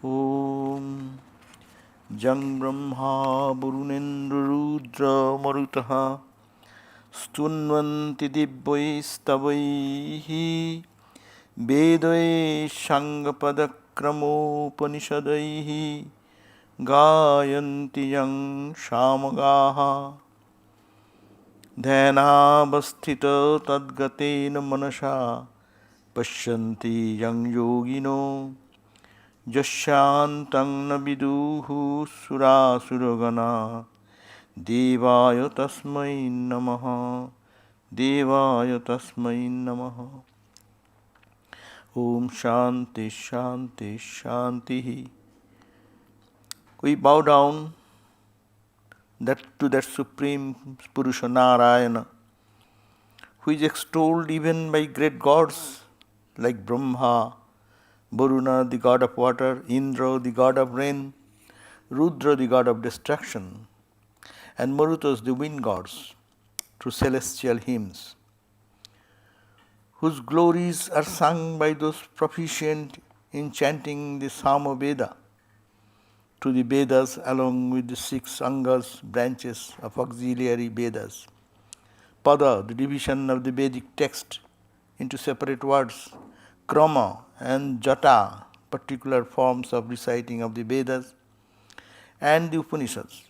Om Jang Brahma Burunendra Rudra Marutaha Stunvanti Dibbaistavaihi Vedai Shangapadakramopanisadaihi Gayanti Yang Shamagaha Dhanabasthita Tadgatena Manasha Pashyanti Yang Yogino Yashantang na viduhu surasuragana Devaya tasmai namaha Devaya tasmai namaha Om Shanti Shanti Shanti. We bow down to that Supreme Purusha Narayana, who is extolled even by great gods like Brahma, Varuna, the god of water, Indra, the god of rain, Rudra, the god of destruction, and Marutas, the wind gods, through celestial hymns, whose glories are sung by those proficient in chanting the Sama Veda, to the Vedas along with the 6 Angas, branches of auxiliary Vedas. Pada, the division of the Vedic text into separate words, Krama and Jata, particular forms of reciting of the Vedas, and the Upanishads,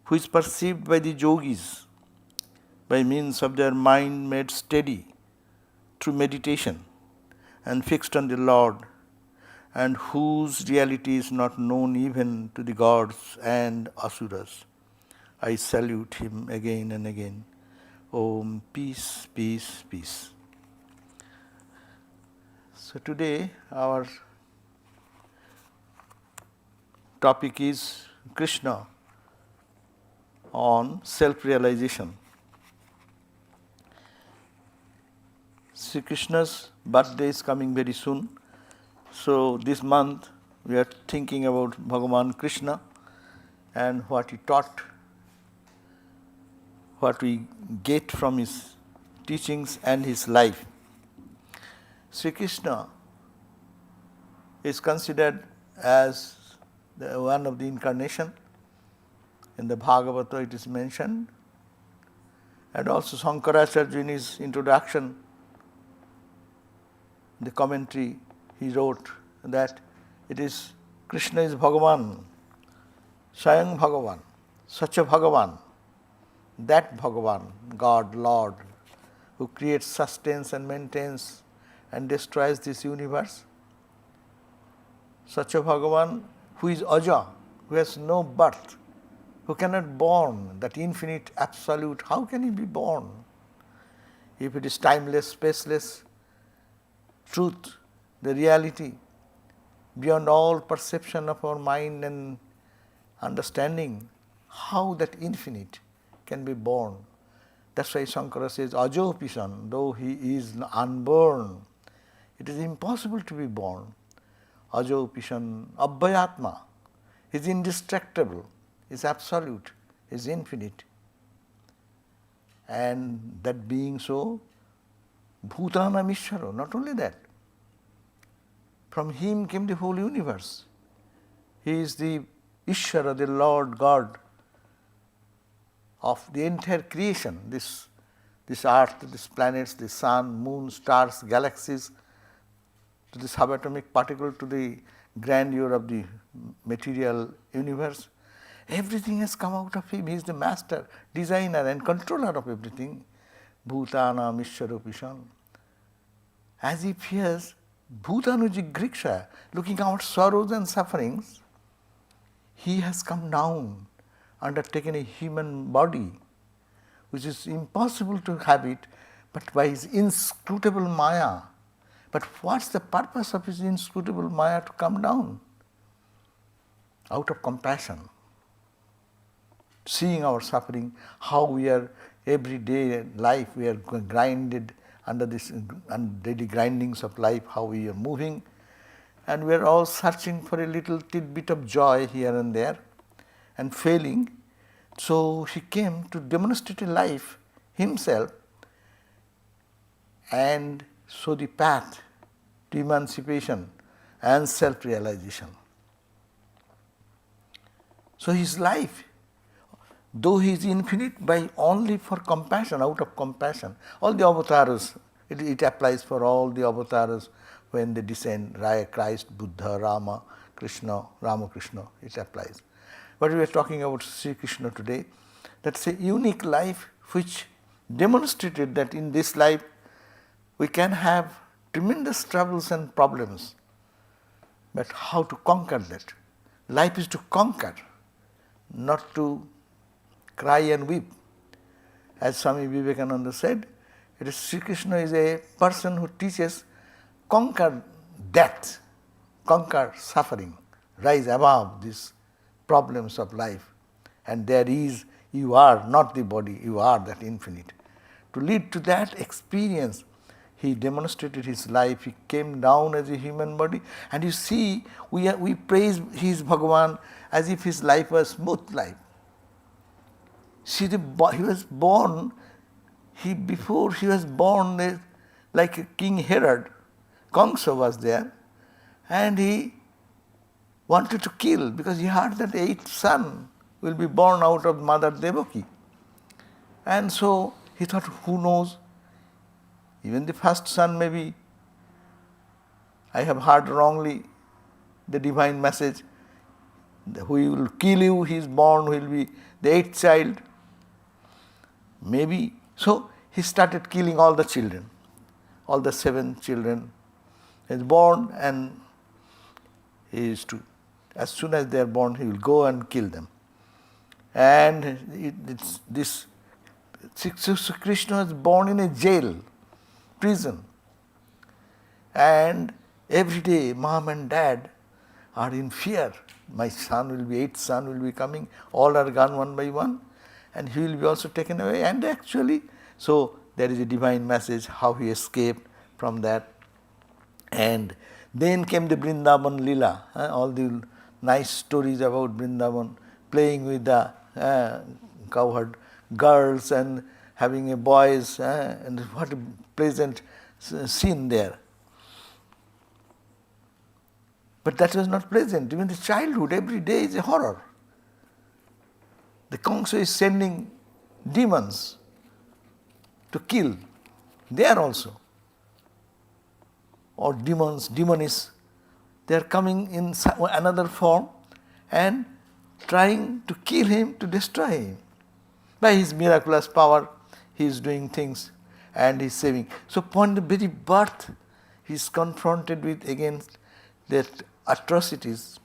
who is perceived by the yogis by means of their mind made steady through meditation and fixed on the Lord, and whose reality is not known even to the gods and asuras. I salute him again and again. Om, peace, peace, peace. So today our topic is Krishna on self-realization. Sri Krishna's birthday is coming very soon. So this month we are thinking about Bhagavan Krishna and what he taught, what we get from his teachings and his life. Sri Krishna is considered as one of the incarnation. In the Bhagavad it is mentioned. And also Shankaracharya in his introduction, the commentary, he wrote that it is Krishna is Bhagavan, Swayam Bhagavan, Sacha Bhagavan, that Bhagavan, God, Lord, who creates, sustains and maintains and destroys this universe. Such a Bhagavan who is Aja, who has no birth, who cannot born, that infinite absolute, how can he be born? If it is timeless, spaceless, truth, the reality, beyond all perception of our mind and understanding, how that infinite can be born? That's why Shankara says, Ajo Pishan, though he is unborn, it is impossible to be born. Ajo Pishan, Abhayatma, he is indestructible, he is absolute, he is infinite. And that being so, Bhutana Mishwaro, not only that, from him came the whole universe. He is the Ishvara, the Lord God of the entire creation, this earth, these planets, the sun, moon, stars, galaxies, to the subatomic particle, to the grandeur of the material universe. Everything has come out of him. He is the master, designer and controller of everything. Bhutana Mishwarupishan. As if he has Bhutanujigriksha, looking out sorrows and sufferings, he has come down, undertaken a human body, which is impossible to have it, but by his inscrutable Maya. But what's the purpose of his inscrutable Maya to come down? Out of compassion, seeing our suffering, how we are everyday life, we are grinded under this daily grindings of life, how we are moving, and we are all searching for a little tidbit of joy here and there and failing. So he came to demonstrate a life himself and show the path to emancipation and self-realization. So his life, though he is infinite by only for compassion, out of compassion, all the avatars, it applies for all the avatars when they descend, Christ, Buddha, Rama, Krishna, Ramakrishna, it applies. But we are talking about Sri Krishna today. That's a unique life which demonstrated that in this life we can have tremendous troubles and problems. But how to conquer that? Life is to conquer, not to cry and weep. As Swami Vivekananda said, it is Sri Krishna is a person who teaches conquer death, conquer suffering, rise above these problems of life. And there is, you are not the body, you are that infinite. To lead to that experience, he demonstrated his life, he came down as a human body, and you see, we praise his Bhagavan as if his life was smooth life. See, he was born, before he was born, like a King Herod, Kamsa was there, and he wanted to kill because he heard that the 8th son will be born out of Mother Devaki. And so he thought, who knows, even the first son maybe, I have heard wrongly the divine message, who will kill you, he is born, will be the 8th child. Maybe. So he started killing all the children, all the 7 children. He is born, and he is to, as soon as they are born, he will go and kill them. And Krishna was born in a jail, prison. And every day, mom and dad are in fear. My son will be, 8th son will be coming. All are gone one by one. And he will be also taken away. And actually, so there is a divine message how he escaped from that. And then came the Vrindavan Lila, all the nice stories about Vrindavan, playing with the cowherd girls and having a boys, and what a pleasant scene there. But that was not pleasant. Even the childhood, every day is a horror. The Kamsa is sending demons to kill. There also. Or demons, demonists, they are coming in another form and trying to kill him, to destroy him. By his miraculous power, he is doing things and he is saving. So upon the very birth, he is confronted with against that atrocities,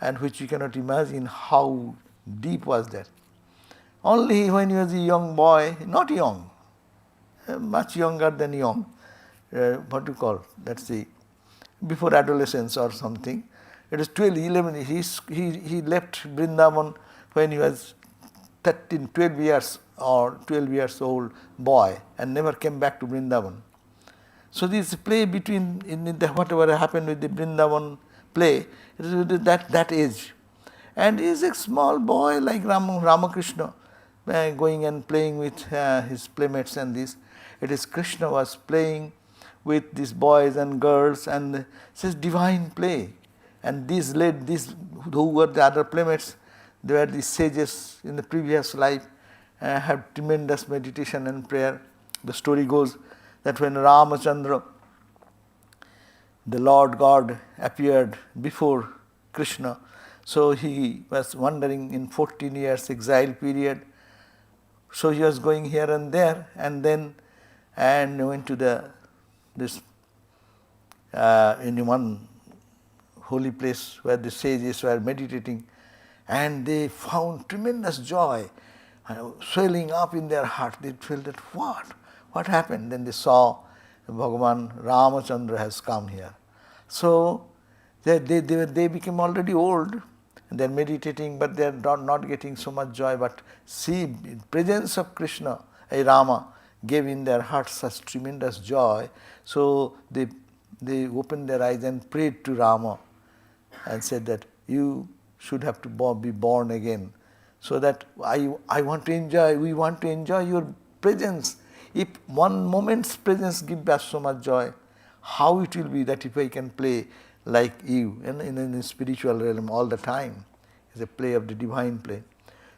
and which you cannot imagine how deep was that. Only when he was a young boy, not young, much younger than young, what do you call, let's see, before adolescence or something, it is 12, 11, he left Vrindavan when he was 13, 12 years or 12 years old boy and never came back to Vrindavan. So this play between, whatever happened with the Vrindavan play, it is with that age. And he is a small boy like Ramakrishna, going and playing with his playmates and this. It is Krishna was playing with these boys and girls, and says divine play. And these who were the other playmates, they were the sages in the previous life, have tremendous meditation and prayer. The story goes that when Ramachandra, the Lord God, appeared before Krishna, so he was wandering in 14 years exile period. So he was going here and there, and then went to in one holy place where the sages were meditating, and they found tremendous joy swelling up in their heart. They felt that what happened? Then they saw Bhagavan Ramachandra has come here. So they became already old, and they are meditating, but they are not getting so much joy. But see, in presence of Krishna, Rama, gave in their hearts such tremendous joy. So they opened their eyes and prayed to Rama and said that you should have to be born again, so that I want to enjoy, we want to enjoy your presence. If one moment's presence gives us so much joy, how it will be that if I can play like you, and in the spiritual realm all the time. It's a play of the divine play.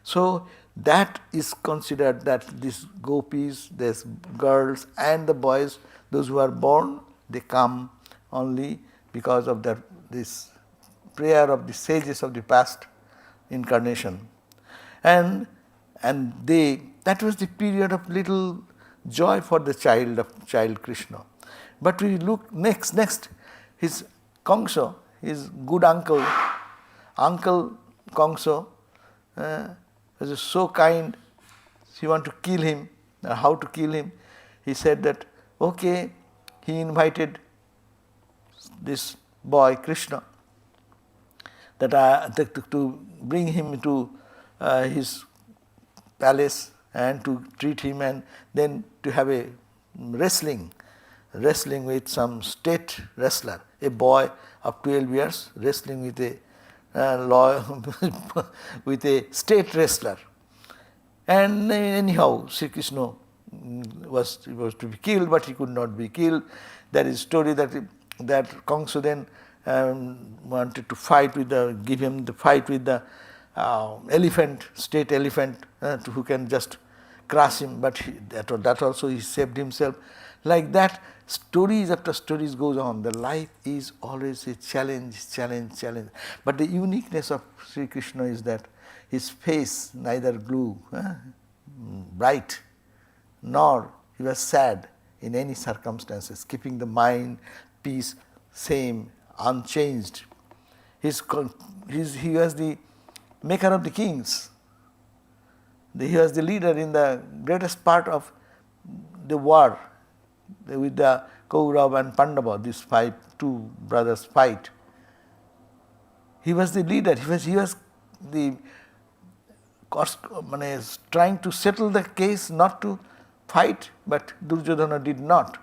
So that is considered that these gopis, these girls and the boys, those who are born, they come only because of this prayer of the sages of the past incarnation. And that was the period of little joy for the child Krishna. But we look next, his Kangsa, his good uncle Kangsa, was so kind. He wanted to kill him. How to kill him? He said that, okay, he invited this boy Krishna to bring him to his palace and to treat him, and then to have a wrestling with some state wrestler, a boy of 12 years wrestling with a with a state wrestler. And anyhow, Sri Krishna was to be killed, but he could not be killed. There is a story that Kangsa then wanted to fight give him the fight with the elephant, state elephant, who can just crush him, but that also he saved himself. Like that, stories after stories goes on. The life is always a challenge. But the uniqueness of Sri Krishna is that his face neither grew bright, nor he was sad in any circumstances, keeping the mind, peace, same, unchanged. He was the maker of the kings. He was the leader in the greatest part of the war with the Kaurav and Pandava, these two brothers fight. He was the leader. He was the trying to settle the case, not to fight, but Duryodhana did not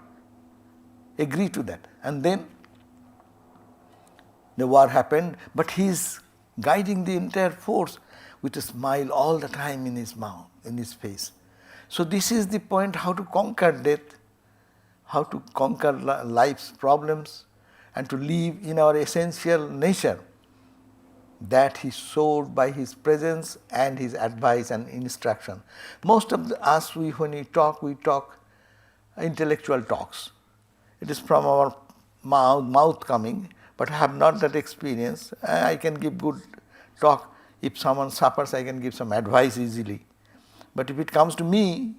agree to that. And then the war happened, but he is guiding the entire force with a smile all the time in his mouth, in his face. So this is the point, how to conquer death, how to conquer life's problems, and to live in our essential nature. That he showed by his presence and his advice and instruction. Most of us, when we talk intellectual talks. It is from our mouth coming, but I have not that experience. I can give good talk. If someone suffers, I can give some advice easily. But if it comes to me,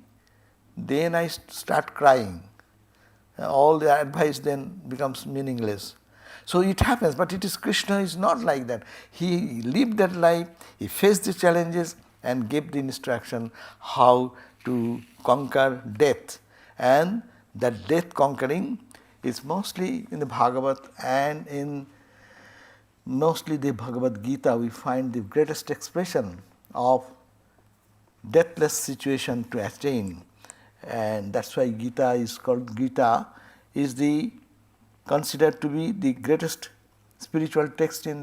then I start crying. All the advice then becomes meaningless. So it happens, but Krishna is not like that. He lived that life, he faced the challenges and gave the instruction how to conquer death. And that death conquering is mostly in the Bhagavad, and in mostly the Bhagavad Gita we find the greatest expression of deathless situation to attain. And that's why Gita is considered to be the greatest spiritual text in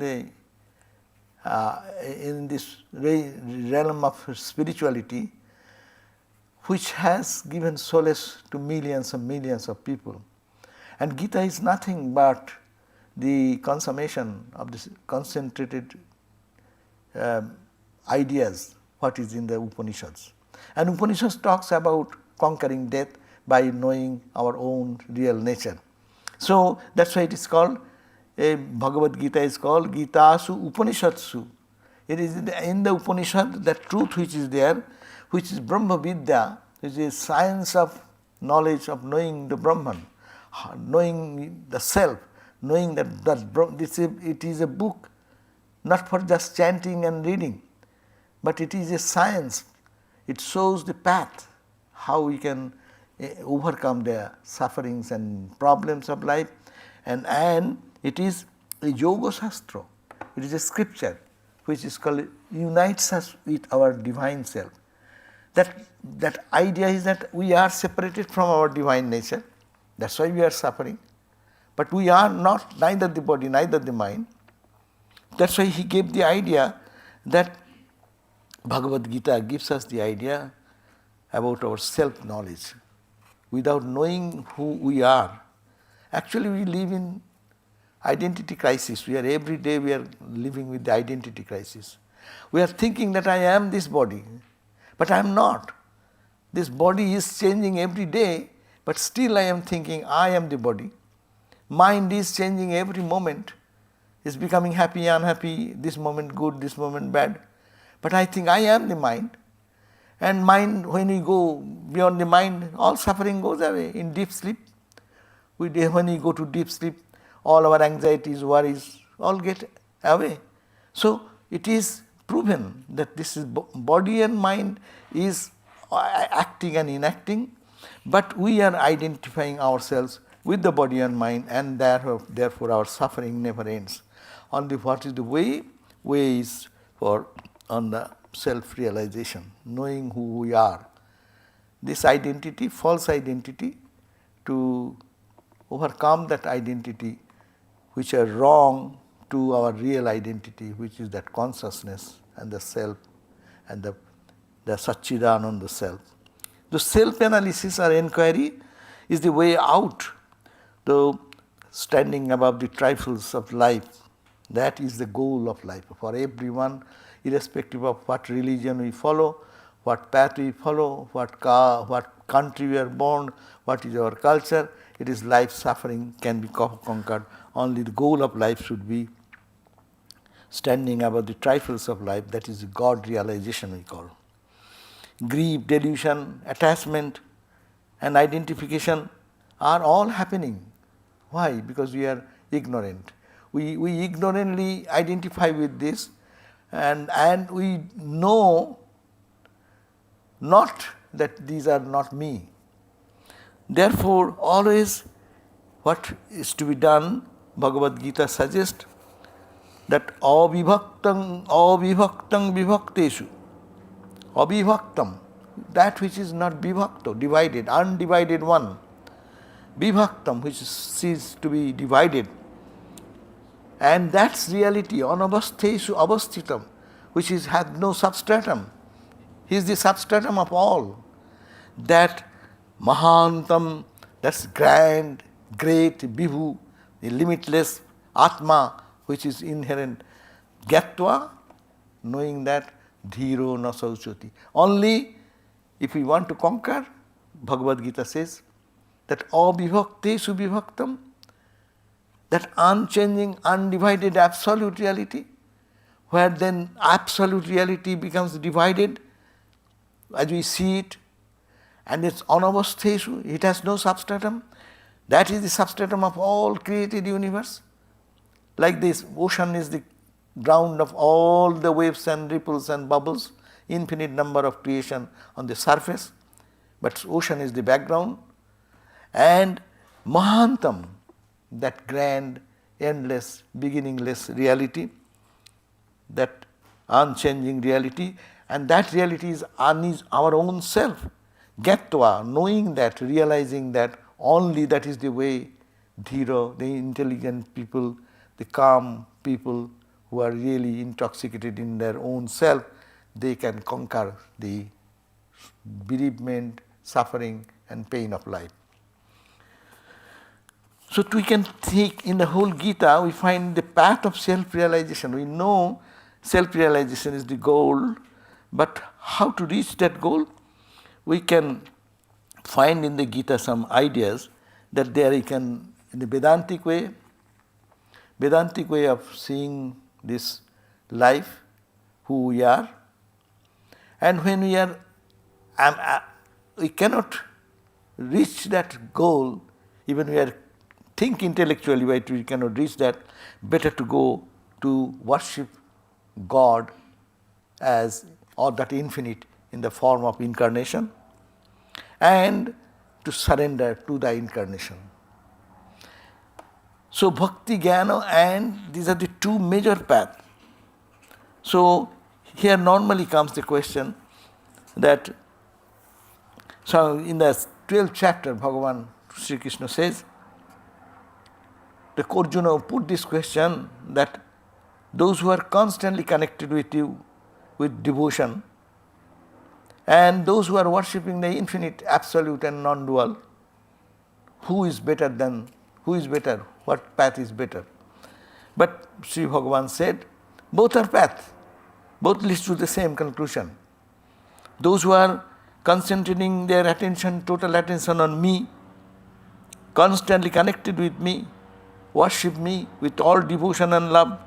this realm of spirituality, which has given solace to millions and millions of people. And Gita is nothing but the consummation of this concentrated ideas, what is in the Upanishads. And Upanishads talks about conquering death by knowing our own real nature. So that's why it is called, Bhagavad Gita is called Gitasu Upanishadsu. It is in the Upanishad that truth which is there, which is Brahma Vidya, which is science of knowledge of knowing the Brahman, knowing the self, knowing that it is a book not for just chanting and reading, but it is a science. It shows the path, how we can overcome the sufferings and problems of life, and it is a yoga shastra. It is a scripture which is called, unites us with our divine self. That idea is that we are separated from our divine nature. That's why we are suffering. But we are not neither the body, neither the mind. That's why he gave the idea that Bhagavad Gita gives us the idea about our self-knowledge. Without knowing who we are, actually we live in Identity crisis. Every day we are living with the identity crisis. We are thinking that I am this body, but I am not. This body is changing every day, but still I am thinking I am the body. Mind is changing every moment. It's becoming happy, unhappy, this moment good, this moment bad. But I think I am the mind. And mind, when we go beyond the mind, all suffering goes away in deep sleep. When we go to deep sleep, all our anxieties, worries, all get away. So it is proven that this is body and mind is acting and enacting, but we are identifying ourselves with the body and mind, and therefore our suffering never ends. Only what is the way? Way is on the self-realization, knowing who we are. This identity, false identity, to overcome that identity which are wrong to our real identity, which is that consciousness and the self and the Satchidananda self. The self-analysis or inquiry is the way out, though standing above the trifles of life. That is the goal of life for everyone, irrespective of what religion we follow, what path we follow, what country we are born, what is our culture. It is life. Suffering can be conquered. Only the goal of life should be standing above the trifles of life. That is the God realization we call. Grief, delusion, attachment and identification are all happening. Why? Because we are ignorant. We ignorantly identify with this, and we know not that these are not me. Therefore, always what is to be done, Bhagavad Gita suggests that avivaktam vivhakteshu. Avivaktam, that which is not vivakta, divided, undivided one. Vivaktam, which ceases to be divided. And that's reality, anavastheshu avasthitam, which has no substratum. He is the substratum of all. That Mahantam, that's grand, great, Vibhu, the limitless Atma, which is inherent. Gyatva, knowing that, dhiro na sauchati. Only if we want to conquer, Bhagavad Gita says, that avivhakteshu vivhaktam, that unchanging, undivided absolute reality, where then absolute reality becomes divided as we see it, and it's anavastheshu, it has no substratum. That is the substratum of all created universe. Like this ocean is the ground of all the waves and ripples and bubbles, infinite number of creation on the surface, but ocean is the background. And Mahantam, that grand, endless, beginningless reality, that unchanging reality, and that reality is our own self. Gyatva, knowing that, realizing that, only that is the way dhira, the intelligent people, the calm people who are really intoxicated in their own self, they can conquer the bereavement, suffering and pain of life. So we can take in the whole Gita, we find the path of self-realization. We know self-realization is the goal, but how to reach that goal? We can find in the Gita some ideas that there you can, in the Vedantic way of seeing this life, who we are, and when we are, we cannot reach that goal, even we are think intellectually, but we cannot reach that. Better to go to worship God as or that infinite in the form of incarnation, and to surrender to the incarnation. So bhakti, jnana, and these are the two major paths. So here normally comes the question that, so in the 12th chapter, Bhagavan Sri Krishna says, the Arjuna put this question that those who are constantly connected with you with devotion, and those who are worshipping the infinite, absolute and non-dual, who is better? What path is better? But Sri Bhagavan said, both are paths, both lead to the same conclusion. Those who are concentrating their attention, total attention on me, constantly connected with me, worship me with all devotion and love,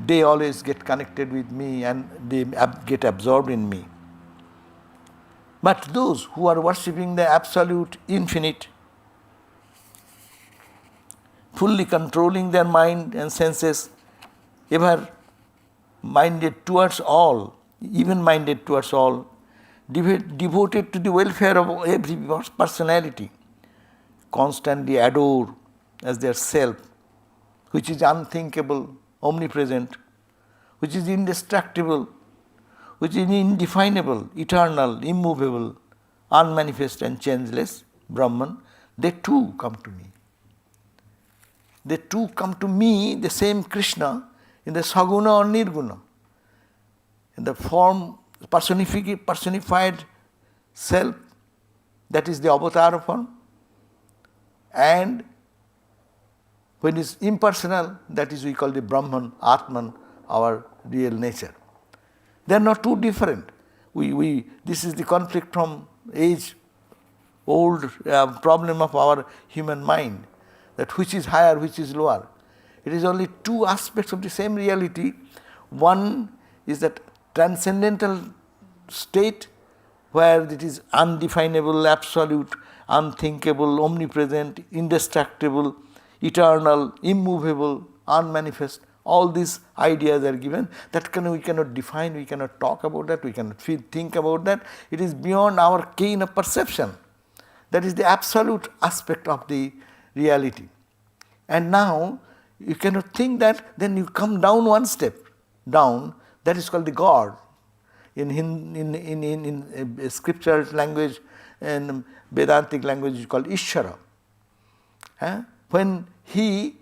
they always get connected with me and they get absorbed in me. But those who are worshipping the absolute infinite, fully controlling their mind and senses, ever minded towards all, even minded towards all, devoted to the welfare of every personality, constantly adore as their self, which is unthinkable, omnipresent, which is indestructible, which is indefinable, eternal, immovable, unmanifest and changeless, Brahman, they too come to me. They too come to me, the same Krishna, in the Saguna or Nirguna, in the form, personified self, that is the avatar form, and when it is impersonal, that is we call the Brahman, Atman, our real nature. They are not too different. This is the conflict from age-old problem of our human mind, that which is higher, which is lower. It is only two aspects of the same reality. One is that transcendental state where it is undefinable, absolute, unthinkable, omnipresent, indestructible, eternal, immovable, unmanifest. All these ideas are given that we cannot define, we cannot talk about that, we cannot think about that. It is beyond our ken of perception. That is the absolute aspect of the reality. And now you cannot think that, then you come down one step down, that is called the God. In scriptural language and Vedantic language is called Ishvara. When he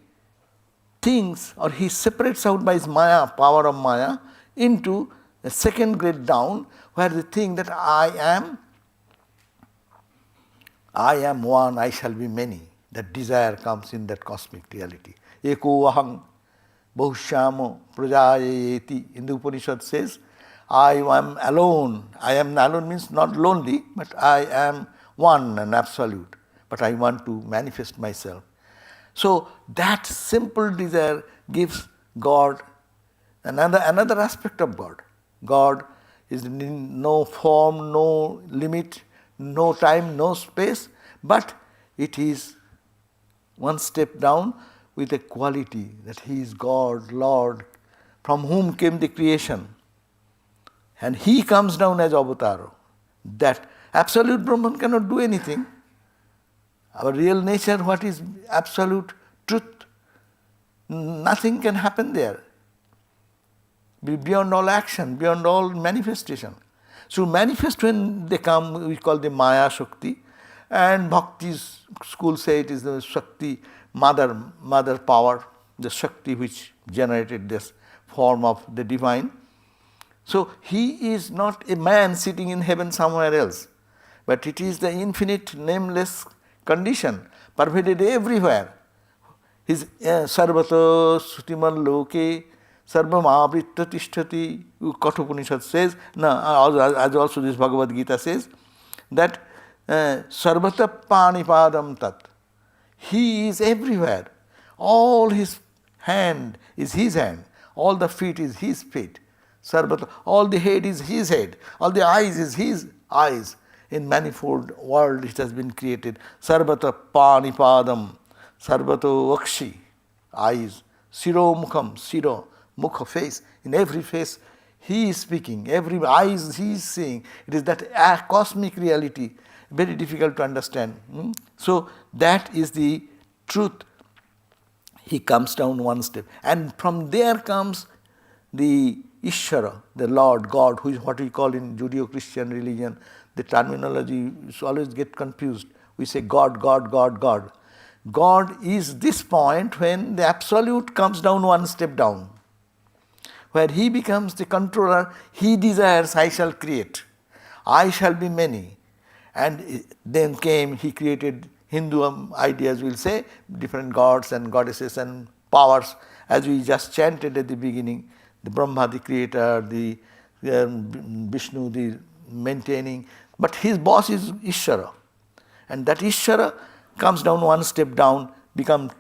thinks or he separates out by his Maya, power of Maya, into a second grade down, where they think that I am one, I shall be many. That desire comes in that cosmic reality. Eko aham bahushyamo prajayeti. In the Upanishad says, I am alone. I am alone means not lonely, but I am one and absolute. But I want to manifest myself. So that simple desire gives God another aspect of God. God is in no form, no limit, no time, no space, but it is one step down with a quality that He is God, Lord, from whom came the creation. And He comes down as avatar. That absolute Brahman cannot do anything. Our real nature, what is absolute truth, nothing can happen there. Beyond all action, beyond all manifestation. So manifest when they come, we call the Maya Shakti, and Bhakti's school say it is the Shakti, mother power, the Shakti which generated this form of the divine. So he is not a man sitting in heaven somewhere else, but it is the infinite, nameless condition, pervaded everywhere. His sarvata sutiman loke sarvam avritta tishtati, Kathopanishad says, as also this Bhagavad Gita says, that sarvata panipadam tat. He is everywhere. All his hand is his hand. All the feet is his feet. Sarvata, all the head is his head. All the eyes is his eyes. In manifold world it has been created. Sarvata panipadam, sarvato vakshi, eyes, siro mukham, siro, mukha, face. In every face he is speaking, every eyes he is seeing. It is that cosmic reality, very difficult to understand. So that is the truth. He comes down one step. And from there comes the Ishvara, the Lord, God, who is what we call in Judeo-Christian religion. The terminology always get confused. We say God, God, God, God. God is this point when the Absolute comes down one step down. Where He becomes the controller, He desires, I shall create. I shall be many. And then He created Hindu ideas, will say, different gods and goddesses and powers, as we just chanted at the beginning, the Brahma, the creator, the Vishnu, the maintaining, but his boss is Ishvara. And that Ishvara comes down one step down, become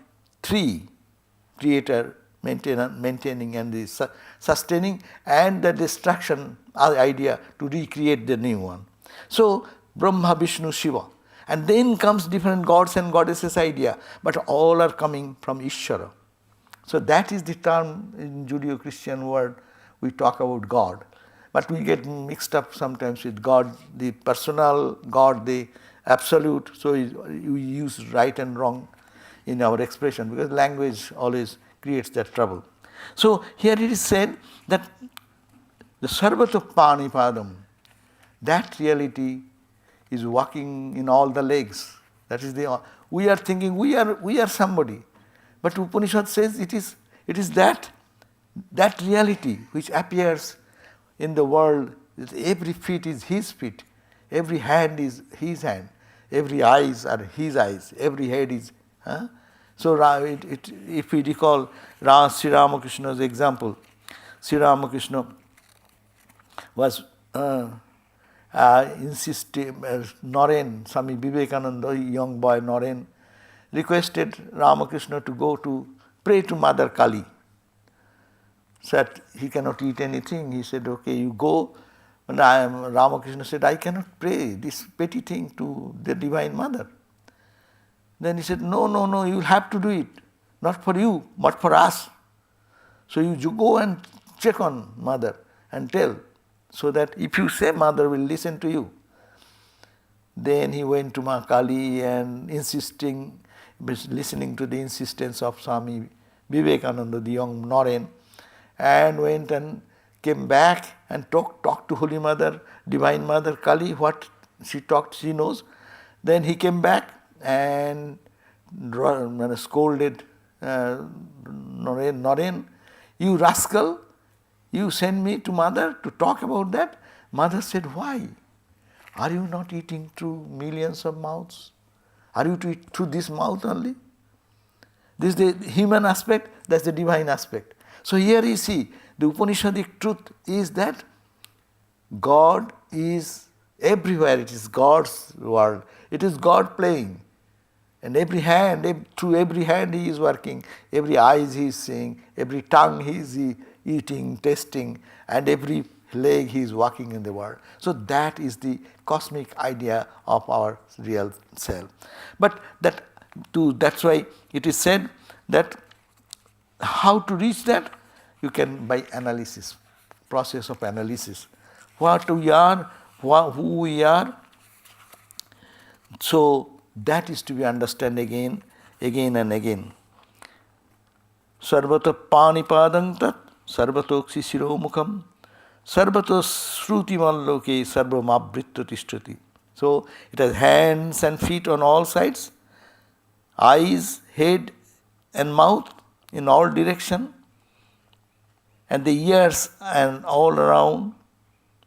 three, creator, maintainer, maintaining and the sustaining, and the destruction idea to recreate the new one. So Brahma, Vishnu, Shiva. And then comes different gods and goddesses idea, but all are coming from Ishvara. So that is the term in Judeo-Christian word we talk about God. But we get mixed up sometimes with God, the personal God, the absolute. So we use right and wrong in our expression because language always creates that trouble. So here it is said that the Sarvata Panipadam, that reality is walking in all the legs. That is we are thinking we are somebody. But Upanishad says it is that reality which appears in the world. Every feet is his feet, every hand is his hand, every eyes are his eyes, every head is. So if we recall Sri Ramakrishna's example, Sri Ramakrishna was insisting, Naren, Swami Vivekananda, young boy Naren, requested Ramakrishna to go to pray to Mother Kali. Said he cannot eat anything. He said, okay, you go. And Ramakrishna said, I cannot pray this petty thing to the Divine Mother. Then he said, no, you will have to do it. Not for you, but for us. So you go and check on Mother and tell, so that if you say, Mother will listen to you. Then he went to Ma Kali and listening to the insistence of Swami Vivekananda, the young Naren, and went and came back and talked to Holy Mother, Divine Mother Kali, what she talked, she knows. Then he came back and scolded Naren, you rascal, you send me to Mother to talk about that. Mother said, why? Are you not eating through millions of mouths? Are you to eat through this mouth only? This is the human aspect, that's the divine aspect. So here you see, the Upanishadic truth is that God is everywhere. It is God's world. It is God playing. And every hand, through every hand he is working. Every eyes he is seeing. Every tongue he is eating, tasting. And every leg he is walking in the world. So that is the cosmic idea of our real self. But that's why it is said that how to reach that? You can by analysis, process of analysis. What we are, who we are. So that is to be understood again and again. Sarvata panipadam tat, sarvatoksi shiromukam, sarvato shruti malloke sarvamabhritya tishtati. So it has hands and feet on all sides, eyes, head and mouth in all direction, and the ears and all around,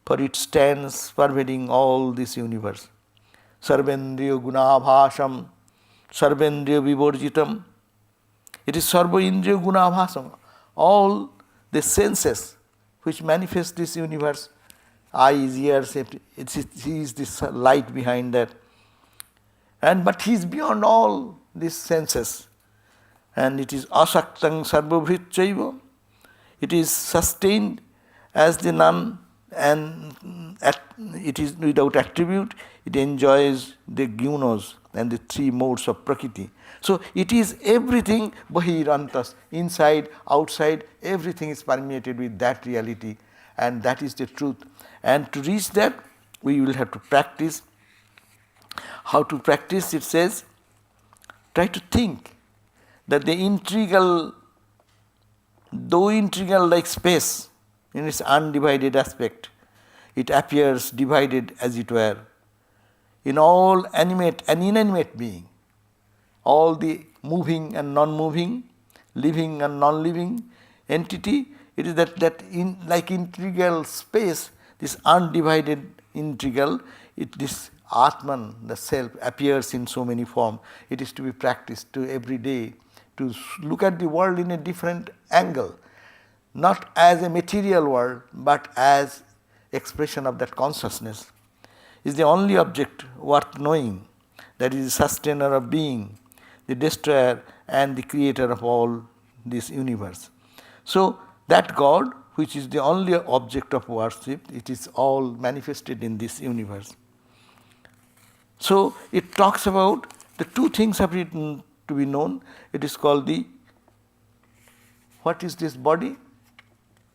for it stands pervading all this universe. Sarvendriya gunabhasam, sarvendriya viborjitam. It is sarva indriya gunabhasam. All the senses which manifest this universe, eyes, ears, he is this light behind that. But he is beyond all these senses. And it is asaktang sarvabhritchaiva. It is sustained as the none, and it is without attribute. It enjoys the gunas and the three modes of prakriti. So it is everything bahirantas, inside, outside, everything is permeated with that reality, and that is the truth. And to reach that, we will have to practice. How to practice? It says, try to think that the integral like space in its undivided aspect, it appears divided as it were in all animate and inanimate being, all the moving and non-moving, living and non-living entity. It is that like integral space, this undivided integral, this Atman, the self, appears in so many forms. It is to be practiced to every day to look at the world in a different angle, not as a material world, but as expression of that consciousness, is the only object worth knowing, that is the sustainer of being, the destroyer and the creator of all this universe. So that God, which is the only object of worship, it is all manifested in this universe. So it talks about the two things have written to be known. It is called the, what is this body?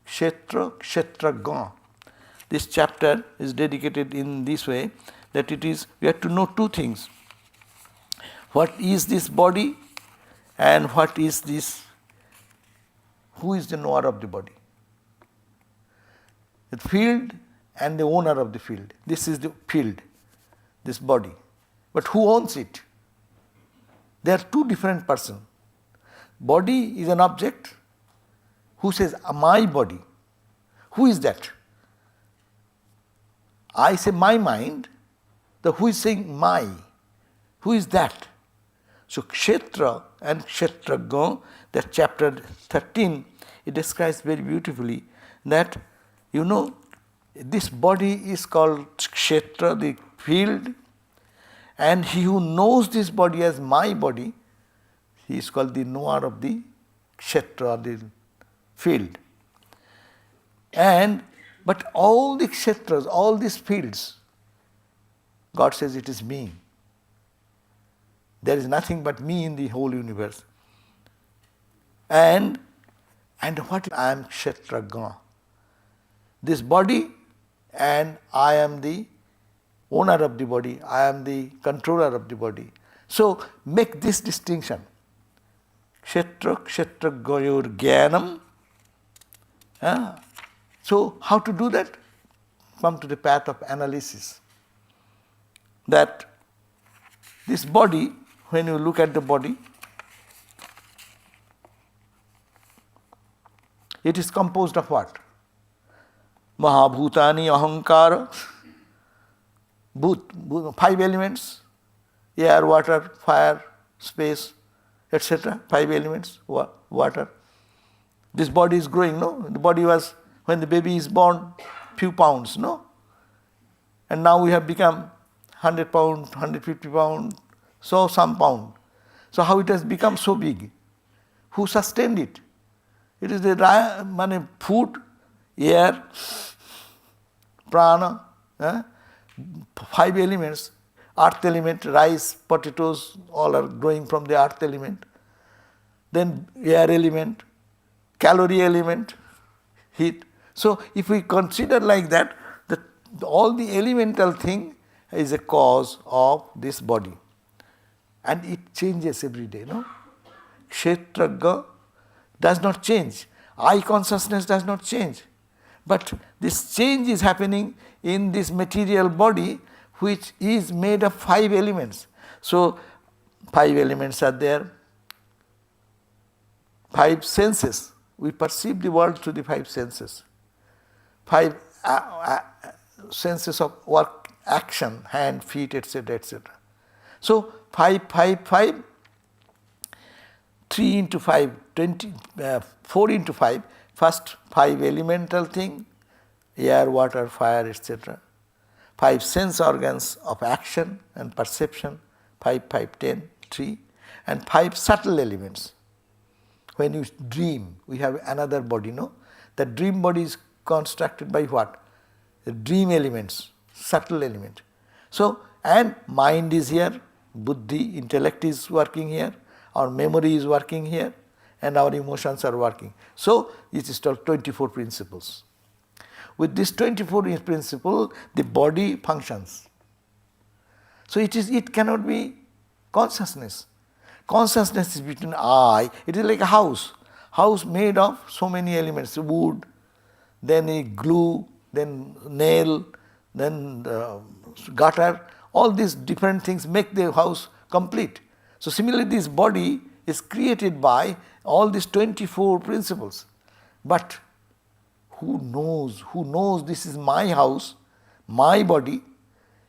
Kshetra, Kshetragna. This chapter is dedicated in this way, that it is, we have to know two things. What is this body and what is this, who is the knower of the body? The field and the owner of the field. This is the field, this body. But who owns it? They are two different persons. Body is an object. Who says, my body? Who is that? I say my mind. The who is saying my? Who is that? So Kshetra and Kshetragna, that chapter 13, it describes very beautifully that, this body is called Kshetra, the field, and he who knows this body as my body, he is called the knower of the Kshetra, the field. But all the Kshetras, all these fields, God says it is me. There is nothing but me in the whole universe. And what I am Kshetragna. This body, and I am the owner of the body, I am the controller of the body. So make this distinction. Kshetra, Kshetragnayor Jnanam. So how to do that? Come to the path of analysis. That this body, when you look at the body, it is composed of what? Mahabhutani ahankara, five elements, air, water, fire, space, etc. Five elements, water. This body is growing, no? The body was, when the baby is born, few pounds, no? And now we have become 100 pounds, 150 pounds, so some pound. So how it has become so big? Who sustained it? It is the food, air, prana, five elements, earth element, rice, potatoes, all are growing from the earth element. Then air element, calorie element, heat. So if we consider like that, all the elemental thing is a cause of this body. And it changes every day, no? Kshetragna does not change. I consciousness does not change. But this change is happening in this material body, which is made of five elements. So five elements are there. Five senses. We perceive the world through the five senses. Five senses of work, action, hand, feet, etc., etc. So 5, 3 into 5, 20, 4 into 5, first 5 elemental thing, air, water, fire, etc. 5 sense organs of action and perception, 5, 10, 3, and 5 subtle elements. When you dream, we have another body, no? The dream body is constructed by what? The dream elements, subtle element. So, and mind is here, buddhi, intellect is working here, our memory is working here, and our emotions are working. So, it is called 24 principles. With this 24 principle, the body functions. So, it cannot be consciousness. Consciousness is between I, it is like a house made of so many elements, wood, then a glue, then nail, then gutter, all these different things make the house complete. So similarly this body is created by all these 24 principles. But who knows this is my house, my body,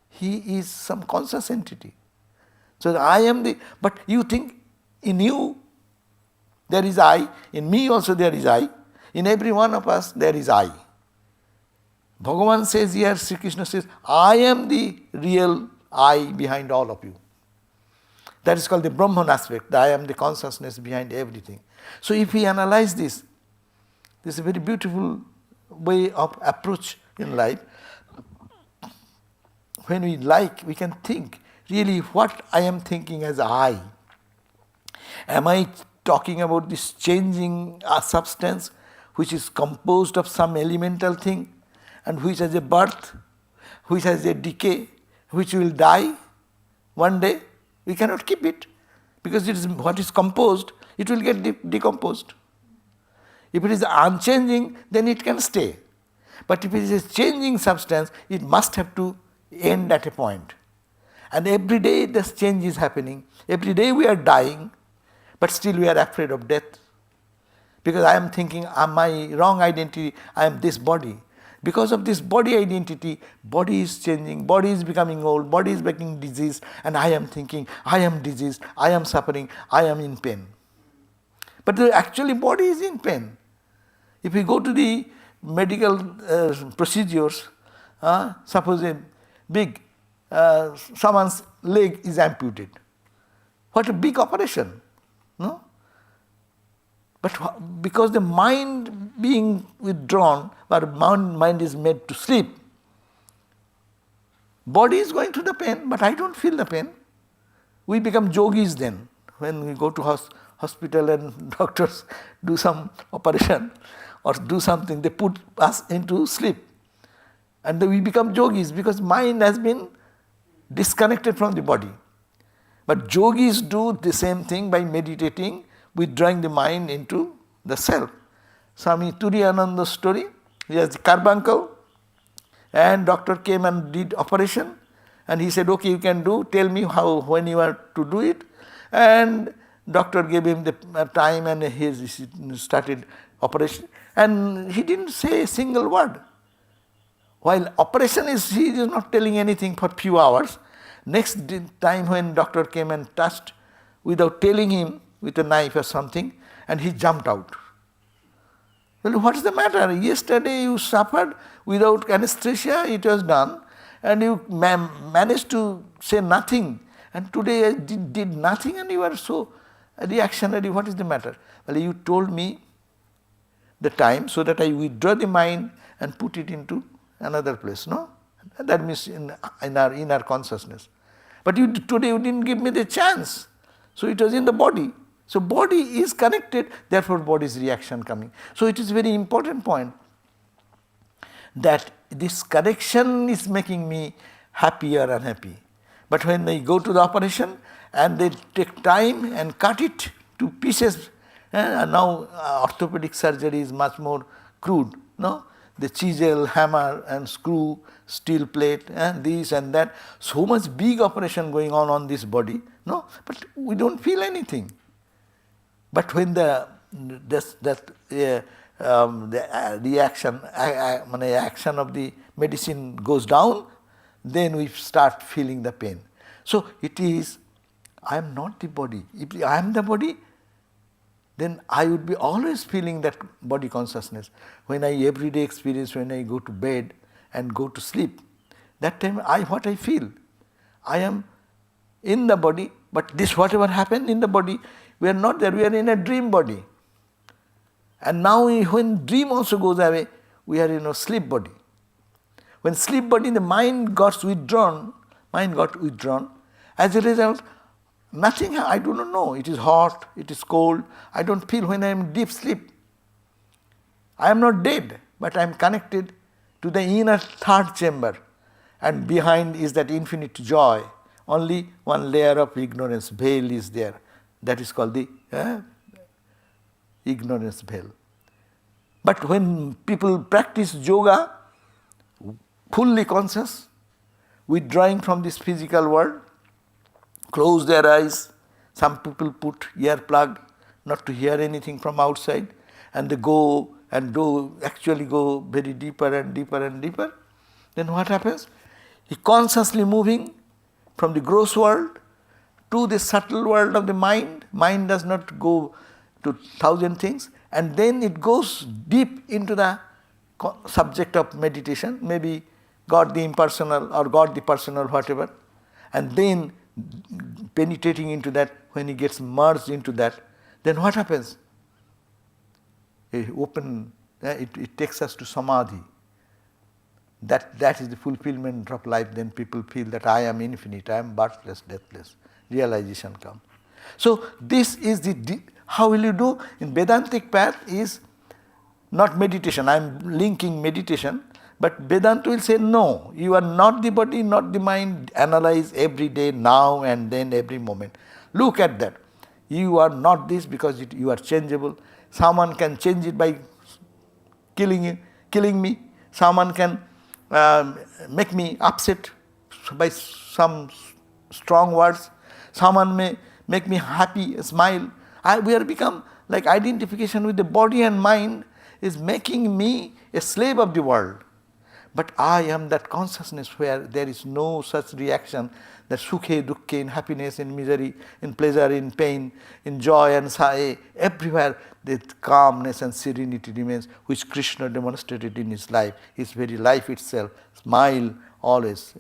he is some conscious entity. So I am but you think in you, There is I. In me also there is I. In every one of us there is I. Bhagavan says here, Sri Krishna says, I am the real I behind all of you. That is called the Brahman aspect. I am the consciousness behind everything. So if we analyze this is a very beautiful way of approach in life. When we can think really what I am thinking as I. Am I talking about this changing substance which is composed of some elemental thing and which has a birth, which has a decay, which will die one day? We cannot keep it because it is what is composed, it will get decomposed. If it is unchanging, then it can stay. But if it is a changing substance, it must have to end at a point. And every day this change is happening. Every day we are dying, but still we are afraid of death. Because I am thinking, my wrong identity, I am this body. Because of this body identity, body is changing, body is becoming old, body is becoming diseased, and I am thinking, I am diseased, I am suffering, I am in pain. But the actually body is in pain. If we go to the medical procedures, suppose a big, someone's leg is amputated. What a big operation, no? But because the mind being withdrawn, or mind is made to sleep, body is going through the pain, but I don't feel the pain. We become yogis then. When we go to hospital and doctors do some operation or do something, they put us into sleep. And then we become yogis because mind has been disconnected from the body. But yogis do the same thing by meditating, withdrawing the mind into the self. Swami Turiyananda's story, he has the carbuncle, and doctor came and did operation, and he said, okay, you can do, tell me how, when you are to do it. And doctor gave him the time and he started operation, and he didn't say a single word. While operation is, he is not telling anything for few hours. Next time when doctor came and touched without telling him with a knife or something, and he jumped out. Well, what is the matter? Yesterday you suffered without anesthesia, it was done, and you managed to say nothing, and today I did nothing and you are so reactionary. What is the matter? Well, you told me the time so that I withdraw the mind and put it into another place, no? That means in our inner consciousness. But today you didn't give me the chance. So it was in the body. So body is connected, therefore body's reaction coming. So it is very important point that this connection is making me happy or unhappy. But when they go to the operation and they take time and cut it to pieces, and now orthopedic surgery is much more crude, no? The chisel, hammer and screw, steel plate and this and that, so much big operation going on this body, no? But we don't feel anything. But when the action of the medicine goes down, then we start feeling the pain. So it is, I am not the body. If I am the body, then I would be always feeling that body consciousness. When I everyday experience, when I go to bed and go to sleep, that time what I feel, I am in the body, but this whatever happened in the body, we are not there, we are in a dream body. And now when dream also goes away, we are in a sleep body. When sleep body, the mind got withdrawn, as a result, nothing, I do not know, it is hot, it is cold, I don't feel when I am deep sleep. I am not dead, but I am connected to the inner third chamber, and behind is that infinite joy. Only one layer of ignorance, veil is there. That is called the ignorance veil. But when people practice yoga, fully conscious, withdrawing from this physical world, close their eyes, some people put earplug not to hear anything from outside, and they go and actually go very deeper and deeper and deeper, then what happens? He consciously moving from the gross world to the subtle world of the mind. Mind does not go to 1,000 things, and then it goes deep into the subject of meditation, maybe God the impersonal or God the personal, whatever, and then penetrating into that, when he gets merged into that, then what happens? It takes us to samadhi. That is the fulfillment of life. Then people feel that I am infinite, I am birthless, deathless. Realization comes. So this is how will you do? In Vedantic path is not meditation. I am linking meditation, but Vedanta will say no, you are not the body, not the mind. Analyze every day, now and then, every moment. Look at that. You are not this because you are changeable. Someone can change it by killing me. Someone can make me upset by some strong words. Someone may make me happy, smile. We are become like identification with the body and mind is making me a slave of the world. But I am that consciousness where there is no such reaction, that sukhe, dukkhe, in happiness, in misery, in pleasure, in pain, in joy and sigh, everywhere the calmness and serenity remains, which Krishna demonstrated in his life, his very life itself. Smile always.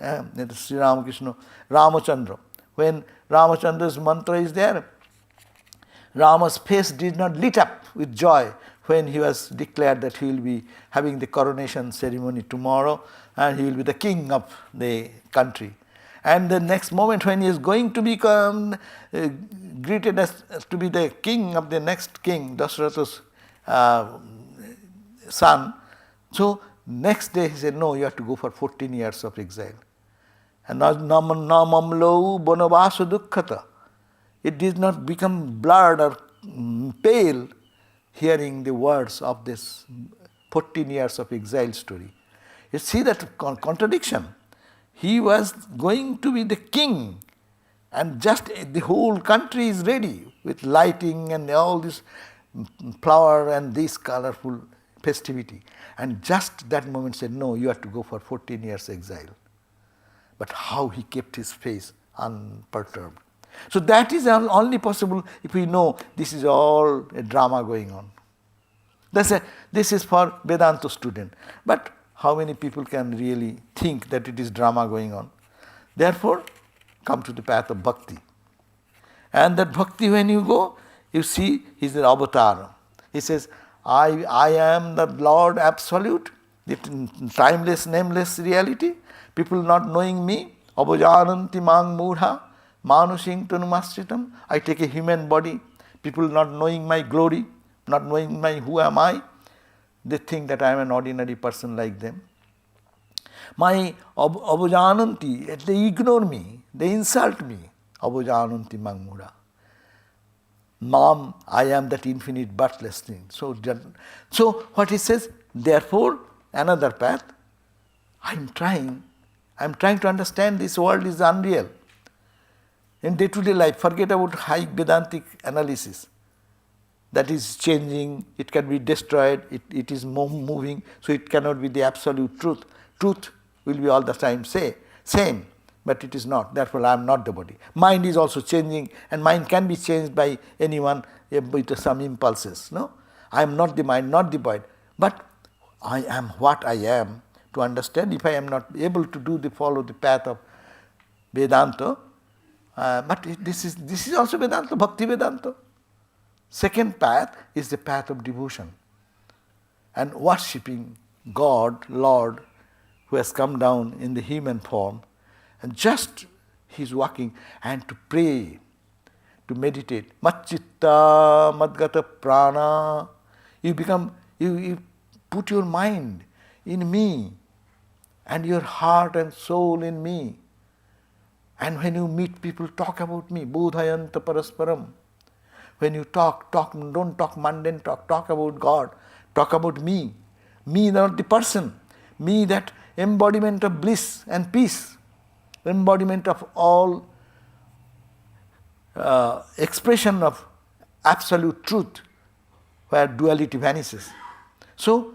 Sri Ramakrishna, Ramachandra. When Ramachandra's mantra is there, Rama's face did not lit up with joy when he was declared that he will be having the coronation ceremony tomorrow and he will be the king of the country. And the next moment when he is going to become greeted as to be the king of the next king, Dasharatha's son, so next day he said, no, you have to go for 14 years of exile. And namamlo bonavasa dukkhata. It did not become blurred or pale hearing the words of this 14 years of exile story. You see that contradiction. He was going to be the king, and just the whole country is ready with lighting and all this flower and this colorful festivity. And just that moment said, no, you have to go for 14 years exile. But how he kept his face unperturbed. So that is only possible if we know this is all a drama going on. This is for Vedanta student. But how many people can really think that it is drama going on? Therefore, come to the path of bhakti. And that bhakti, when you go, you see he is an avatar. He says, I am the Lord Absolute, the timeless, nameless reality. People not knowing me, abhajananti mang mudha, manusing tanumasritam. I take a human body. People not knowing my glory, not knowing who am I. They think that I am an ordinary person like them. My abhajananti, they ignore me, they insult me. Abhajananti mang mudha. Mom, I am that infinite birthless thing. So what he says, therefore, another path, I am trying to understand this world is unreal. In day-to-day life, forget about high Vedantic analysis. That is changing, it can be destroyed, it is moving, so it cannot be the absolute truth. Truth will be all the time same, but it is not. Therefore, I am not the body. Mind is also changing, and mind can be changed by anyone with some impulses. No, I am not the mind, not the body, but I am what I am. To understand, if I am not able to follow the path of Vedanta, but this is also Vedanta, Bhakti Vedanta. Second path is the path of devotion and worshipping God, Lord, who has come down in the human form, and just he is walking, and to pray, to meditate. Matchitta madgata prana. You put your mind in me and your heart and soul in me. And when you meet people, talk about me. Bodhayanta parasparam. When you talk, don't talk mundane talk about God, talk about me. Me, not the person. Me, that embodiment of bliss and peace, embodiment of all expression of absolute truth, where duality vanishes. So,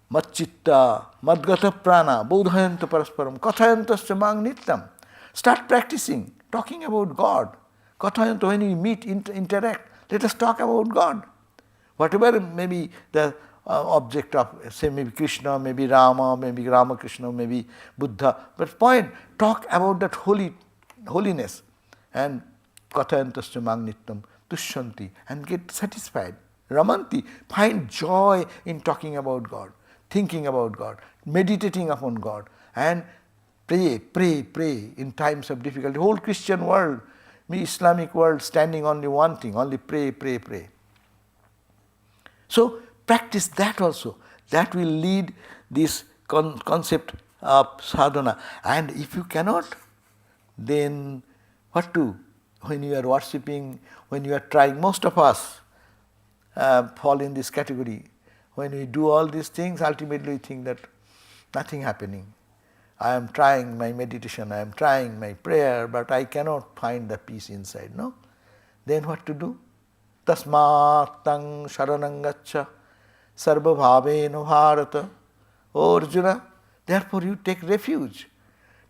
Matchitta, Madgata Prana, Bodhayanta Parasparam, Kathayantasya Mang Nityam. Start practicing, talking about God. Kathayanta, when you meet, interact, Let us talk about God. Whatever may be the object of, say, maybe Krishna, maybe Rama, maybe Ramakrishna, maybe Buddha. But point, talk about that holiness. And kathayantasya magnittam tushyanti, and get satisfied. Ramanti, find joy in talking about God, thinking about God, meditating upon God, and pray in times of difficulty. Whole Christian world, the Islamic world, standing only one thing, only pray. So practice that also. That will lead this concept of sadhana. And if you cannot, then what to? When you are worshipping, when you are trying, most of us fall in this category. When we do all these things, ultimately we think that nothing happening. I am trying my meditation, I am trying my prayer, but I cannot find the peace inside, no? Then what to do? Tasmat tang sharanam gaccha sarva bhavena bharata. Oh Arjuna, therefore you take refuge.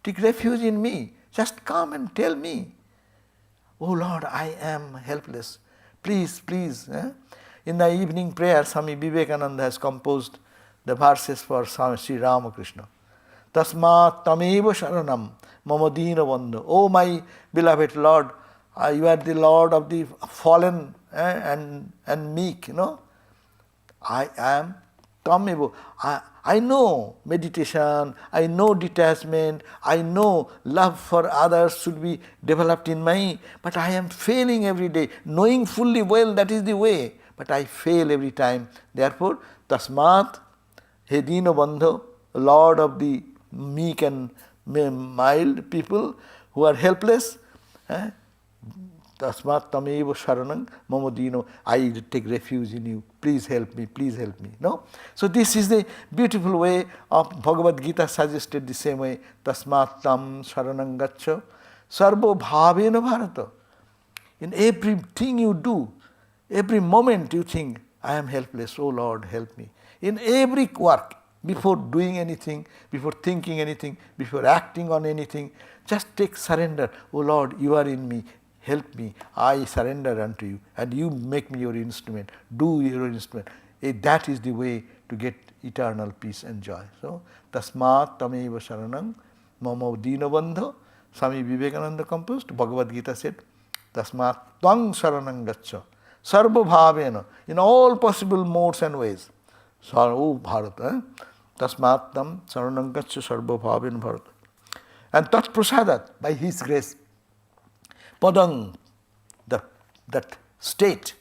Take refuge in me. Just come and tell me. Oh Lord, I am helpless. Please. In the evening prayer, Swami Vivekananda has composed the verses for Sri Ramakrishna. Tasmat tameva sharanam mama dina bandhu. Oh my beloved Lord, you are the Lord of the fallen and meek, I am tameva. I know meditation, I know detachment, I know love for others should be developed in me, but I am failing every day, knowing fully well that is the way, but I fail every time. Therefore, tasmat he dina bandhu, Lord of the meek and mild people who are helpless, tasmat tameva sharanam mama dino, I take refuge in you. Please help me. No? So this is the beautiful way of Bhagavad Gita suggested the same way. Tasmat tam sharanam gaccha sarva bhavena bharata. In everything you do, every moment you think, I am helpless, oh Lord, help me. In every work, before doing anything, before thinking anything, before acting on anything, just take surrender. Oh Lord, you are in me. Help me, I surrender unto you, and you make me your instrument. Do your instrument. That is the way to get eternal peace and joy. So, tasmat tameva sharanam mama dina bandhu. Swami Vivekananda composed, Bhagavad Gita said, tasmat tvang sharanam gaccha sarva bhavena, in all possible modes and ways. Oh Bharata, tasmat tam sharanam gaccha sarva bhavena Bharata. And tat prasadat, by his grace, padang, that state,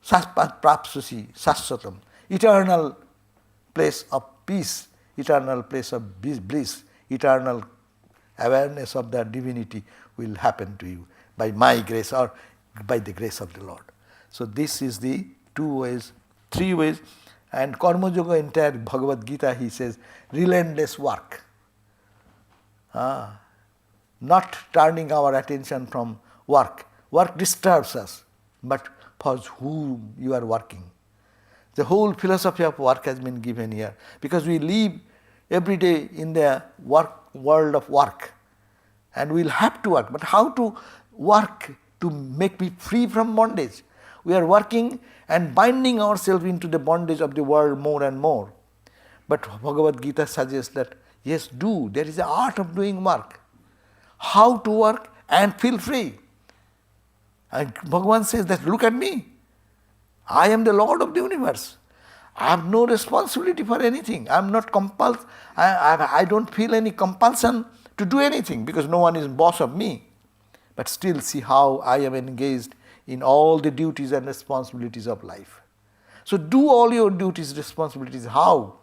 prapsasi, sasvatam, eternal place of peace, eternal place of bliss, eternal awareness of the divinity will happen to you by my grace or by the grace of the Lord. So this is the 3 ways, and Karma Yoga, entire Bhagavad Gita, he says, relentless work. Not turning our attention from work. Work disturbs us, but for whom you are working. The whole philosophy of work has been given here, because we live every day in the world of work, and we'll have to work. But how to work to make me free from bondage? We are working and binding ourselves into the bondage of the world more and more. But Bhagavad Gita suggests that, yes, there is an art of doing work. How to work and feel free. And Bhagavan says that, look at me. I am the Lord of the universe. I have no responsibility for anything. I am not compelled. I don't feel any compulsion to do anything, because no one is boss of me. But still see how I am engaged in all the duties and responsibilities of life. So do all your duties, responsibilities. How?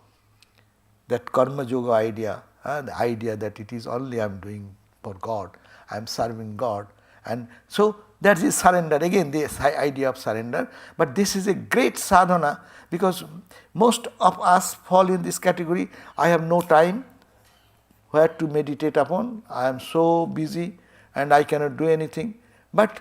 That Karma Yoga idea, the idea that it is only I am doing for God, I am serving God. And so that is surrender. Again, this idea of surrender. But this is a great sadhana, because most of us fall in this category. I have no time where to meditate upon. I am so busy and I cannot do anything. But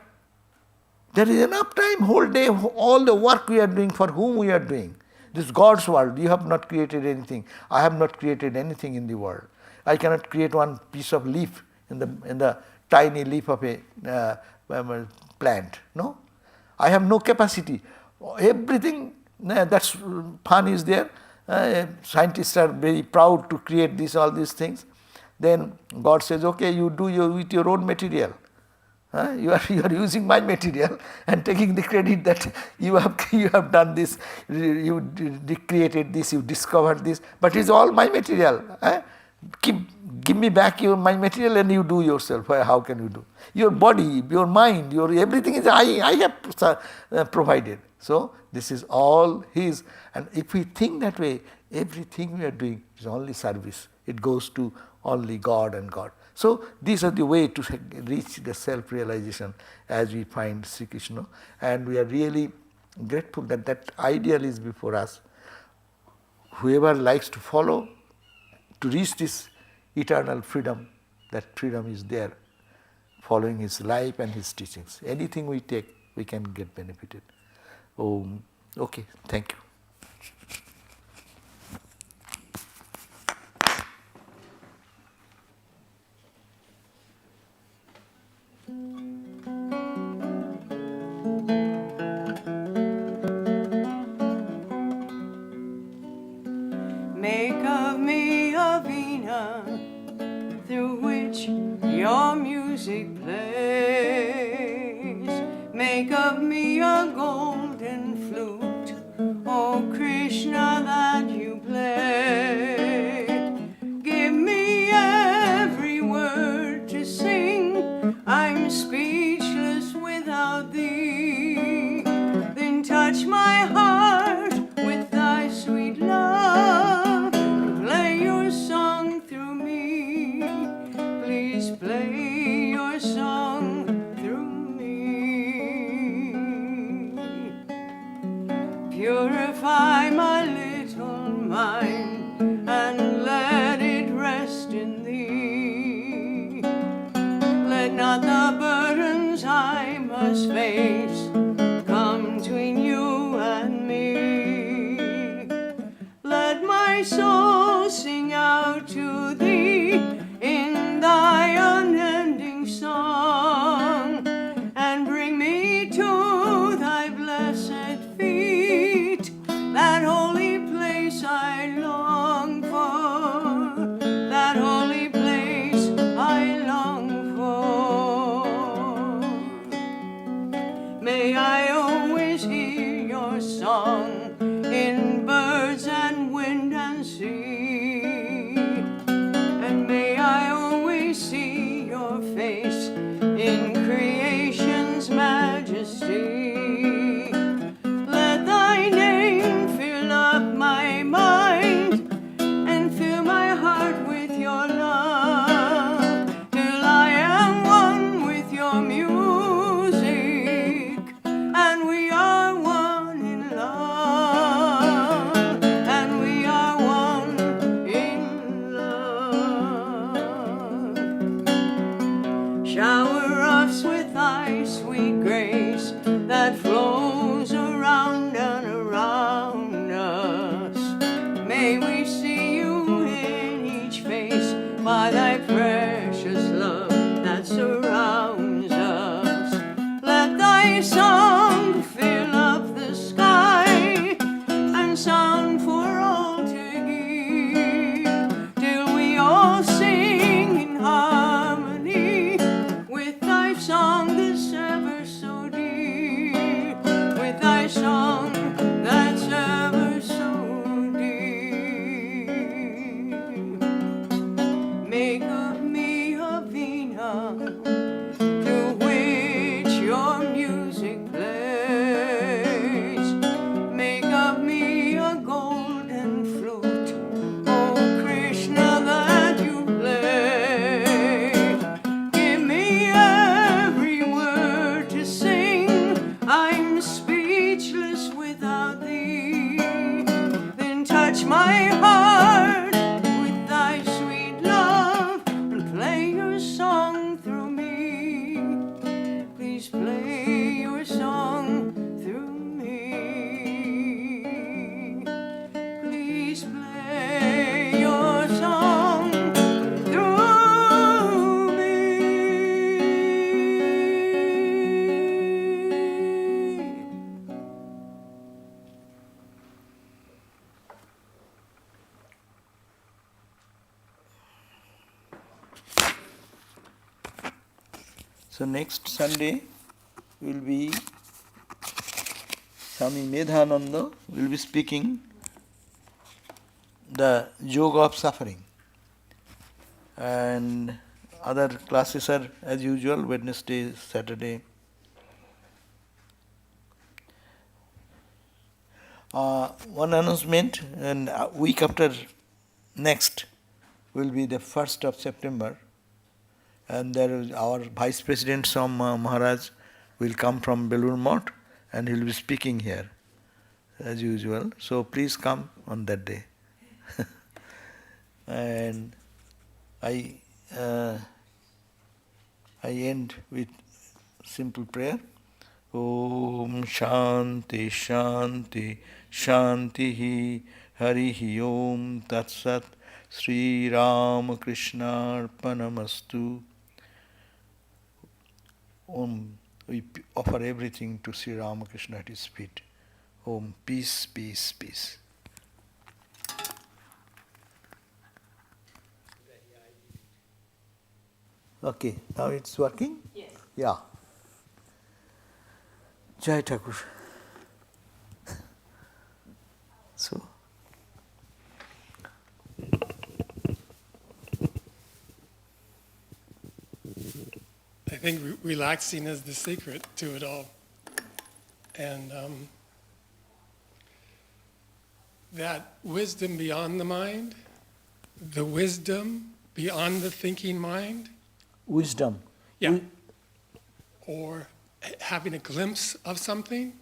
there is enough time, whole day, all the work we are doing, for whom we are doing. This is God's world. You have not created anything. I have not created anything in the world. I cannot create one piece of leaf in the tiny leaf of a plant. No, I have no capacity. Everything that's fun is there. Scientists are very proud to create this, all these things. Then God says, okay, you do with your own material. You are using my material and taking the credit that you have done this, you created this, you discovered this, but it's all my material. Give me back my material and you do yourself. How can you do? Your body, your mind, your everything is I have provided. So this is all His. And if we think that way, everything we are doing is only service. It goes to only God and God. So these are the way to reach the self-realization as we find Sri Krishna, and we are really grateful that that ideal is before us. Whoever likes to follow, to reach this eternal freedom, that freedom is there, following his life and his teachings. Anything we take, we can get benefited. Okay, thank you. Make of me a veena through which your music plays. Make of me a golden flute, O Krishna, that you play. Give me every word to sing, I'm speechless without thee. Then touch my heart with thy sweet love, play your song through me. Please play your song through me. Purify my little mind and let it rest in thee. Let not the burdens I must face come between you and me. Let my soul sing out to thee in thy unending song, and bring me to thy blessed feet, that holy place I long for, that holy place I long for. May I always hear your song in birds and wind and sea, and may I always see your face in creation's majesty. Let thy name fill up my mind and fill my heart with your love, till I am one with your music, and we are one in love, and we are one in love. Shower us with thy sweet grace that flows around and around us. May we see you in each face by thy precious love that surrounds us. Let thy song fill up the sky and sound for all to hear, till we all sing in harmony with thy song that's ever so dear, with thy song that's ever so dear. Make of me a veena through which your music plays. Make of me a golden flute, O Krishna, that you play. Give me every word to sing, I'm speechless without thee. Then touch my heart with thy sweet love and play your song through me. Please play your song through me. Please play your song through me. So next Sunday will be Swami Medhananda will be speaking the yoga of suffering. And other classes are as usual, Wednesday, Saturday. One announcement, and a week after next will be the 1st of September, and there is our Vice President Sam Maharaj will come from Belur Math, and he will be speaking here as usual. So please come on that day. And I end with simple prayer. Om Shanti Shanti Shanti Harihi Om Tat Sat Sri Ram Krishna Arpanamastu. Om, we offer everything to Sri Ramakrishna at his feet. Om, peace, peace, peace. Okay, now it's working? Yes. Yeah. Jai Thakur. So, I think relaxing is the secret to it all. And that wisdom beyond the mind, the wisdom beyond the thinking mind. wisdom. Yeah. Or having a glimpse of something.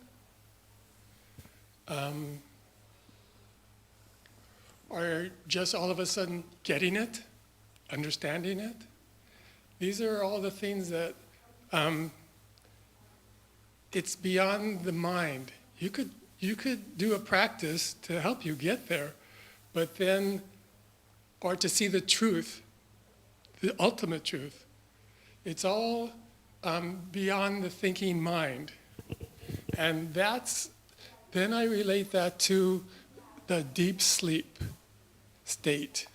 Or just all of a sudden getting it, understanding it. These are all the things that it's beyond the mind. You could do a practice to help you get there, but then, or to see the truth, the ultimate truth. It's all beyond the thinking mind. And then I relate that to the deep sleep state.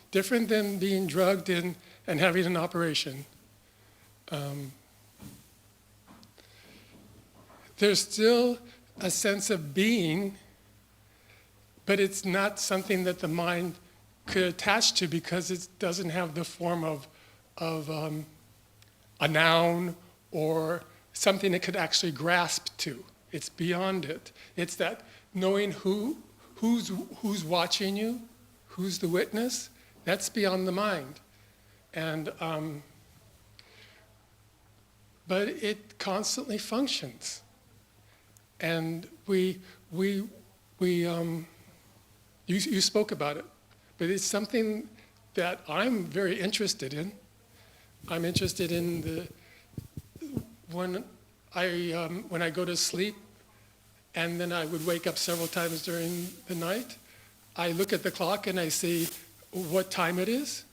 Different than being drugged in and having an operation. There's still a sense of being, but it's not something that the mind could attach to because it doesn't have the form of a noun or something it could actually grasp to. It's beyond it. It's that knowing who's watching you, who's the witness. That's beyond the mind, and but it constantly functions. And you spoke about it, but it's something that I'm very interested in. I'm interested in when I go to sleep, and then I would wake up several times during the night. I look at the clock and I see what time it is,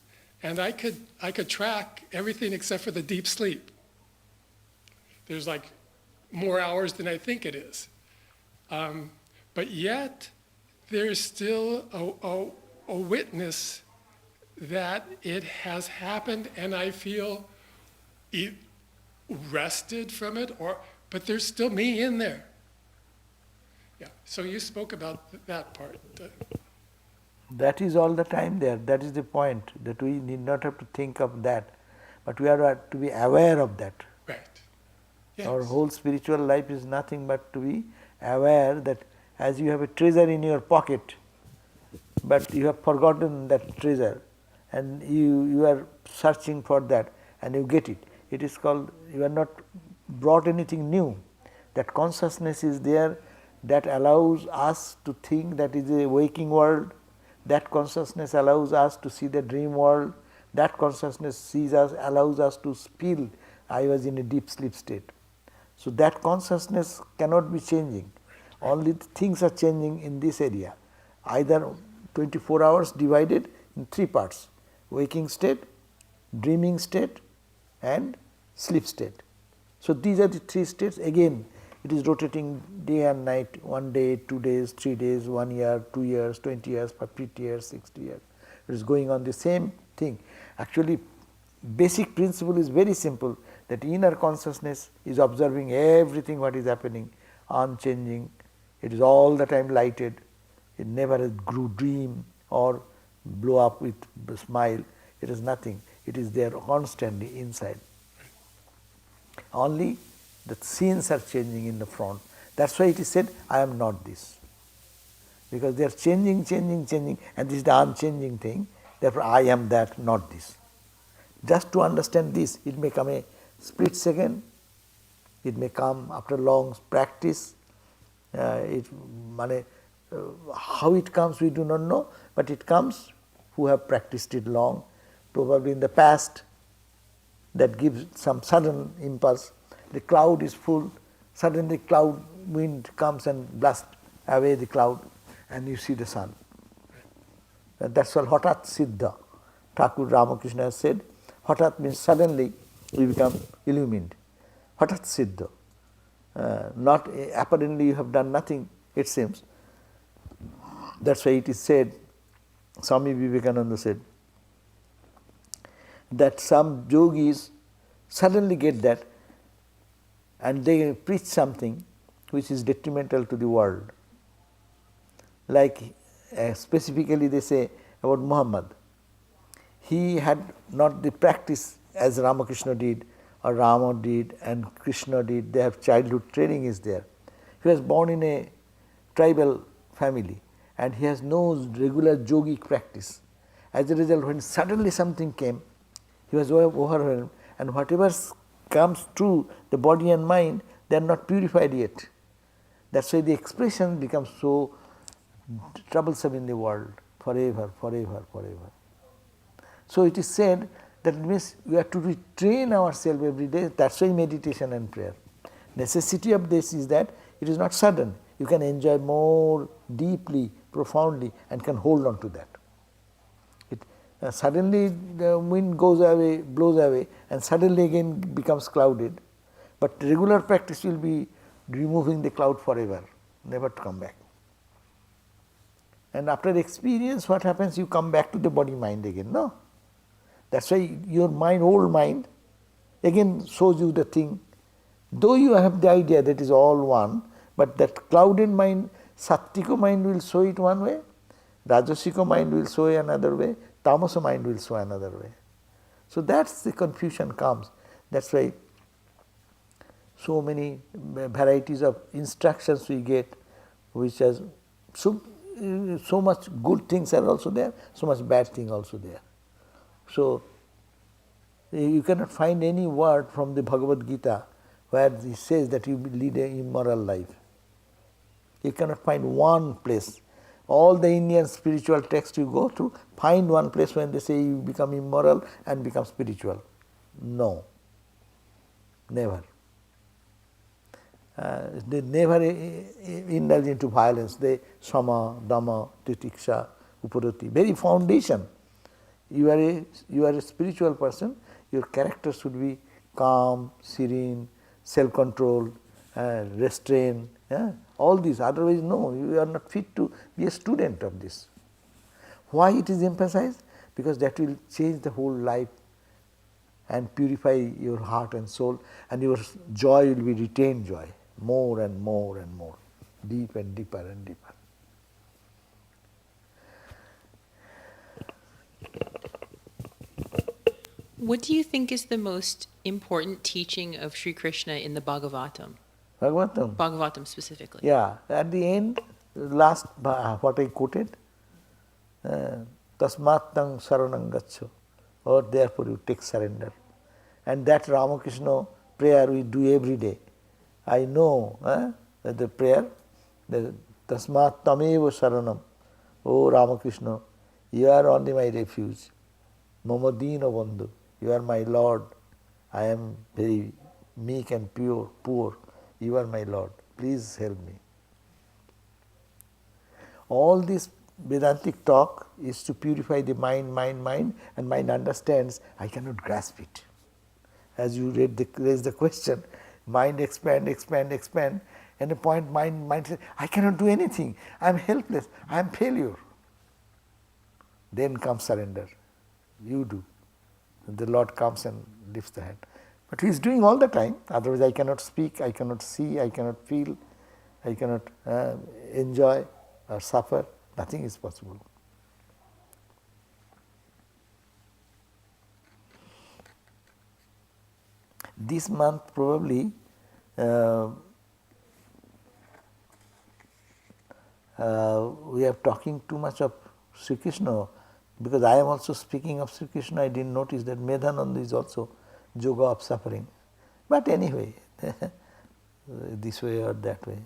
and I could track everything except for the deep sleep. There's like more hours than I think it is, but yet there's still a witness that it has happened, and I feel rested from it, but there's still me in there. Yeah. So you spoke about that part. That is all the time there. That is the point, that we need not have to think of that, but we are to be aware of that. Right. Yes. Our whole spiritual life is nothing but to be aware that as you have a treasure in your pocket, but you have forgotten that treasure, and you are searching for that and you get it. It is called, you are not brought anything new. That consciousness is there that allows us to think that is a waking world. That consciousness allows us to see the dream world. That consciousness sees us, allows us to feel I was in a deep sleep state. So that consciousness cannot be changing. Only things are changing in this area. Either 24 hours divided in 3 parts: waking state, dreaming state, and sleep state. So these are the 3 states. Again, it is rotating day and night, 1 day, 2 days, 3 days, 1 year, 2 years, 20 years, 50 years, 60 years. It is going on the same thing. Actually, basic principle is very simple, that inner consciousness is observing everything what is happening, unchanging. It is all the time lighted. It never grew dream or blow up with a smile. It is nothing. It is there constantly inside. Only the scenes are changing in the front. That's why it is said, I am not this. Because they are changing, and this is the unchanging thing. Therefore, I am that, not this. Just to understand this, it may come a split second, it may come after long practice. How it comes, we do not know, but it comes who have practiced it long, probably in the past. That gives some sudden impulse. The cloud is full, suddenly cloud wind comes and blasts away the cloud, and you see the sun. That's called Hatat Siddha. Thakur Ramakrishna has said, Hatat means suddenly you become illumined. Hatat Siddha. Not apparently you have done nothing, it seems. That's why it is said, Swami Vivekananda said, that some yogis suddenly get that and they preach something which is detrimental to the world. Like specifically they say about Muhammad. He had not the practice as Ramakrishna did or Rama did and Krishna did. Their childhood training is there. He was born in a tribal family and he has no regular yogic practice. As a result, when suddenly something came, he was overwhelmed, and whatever comes through the body and mind, they are not purified yet. That's why the expression becomes so troublesome in the world, forever. So it is said that it means we have to retrain ourselves every day. That's why meditation and prayer. Necessity of this is that it is not sudden. You can enjoy more deeply, profoundly, and can hold on to that. Suddenly the wind goes away, blows away, and suddenly again becomes clouded. But regular practice will be removing the cloud forever, never to come back. And after experience, what happens? You come back to the body mind again, no? That's why your mind, old mind, again shows you the thing. Though you have the idea that is all one, but that clouded mind, Sattvika mind will show it one way, Rajasika mind will show another way, Tamasa mind will show another way. So that's the confusion comes. That's why so many varieties of instructions we get, which has so much good things are also there, so much bad thing also there. So you cannot find any word from the Bhagavad Gita where he says that you lead an immoral life. You cannot find one place. All the Indian spiritual texts you go through, find one place when they say you become immoral and become spiritual. No, never. They never indulge into violence. They sama, dhamma, titiksha, uparati, very foundation. You are a spiritual person, your character should be calm, serene, self-controlled, restrained, all these. Otherwise, no, you are not fit to be a student of this. Why it is emphasized? Because that will change the whole life and purify your heart and soul, and your joy will be retained joy, more and more and more, deep and deeper and deeper. What do you think is the most important teaching of Sri Krishna in the Bhagavatam? Bhagavatam? Bhagavatam specifically. Yeah, at the end, last what I quoted, tasmatang saranam gaccho, or therefore you take surrender. And that Ramakrishna prayer we do every day. I know that the prayer, the tasmat tameva saranam, O Ramakrishna, you are only my refuge. Mama dina bandhu, you are my Lord. I am very meek and pure, poor. You are my Lord. Please help me. All this Vedantic talk is to purify the mind, and mind understands, I cannot grasp it. As you raise the question, mind expand, and a point mind says, I cannot do anything, I am helpless, I am failure. Then comes surrender. You do. the Lord comes and lifts the hand. But he is doing all the time, otherwise I cannot speak, I cannot see, I cannot feel, I cannot enjoy or suffer, nothing is possible. This month probably we are talking too much of Sri Krishna, because I am also speaking of Sri Krishna. I didn't notice that Medhananda is also yoga of suffering. But anyway, this way or that way.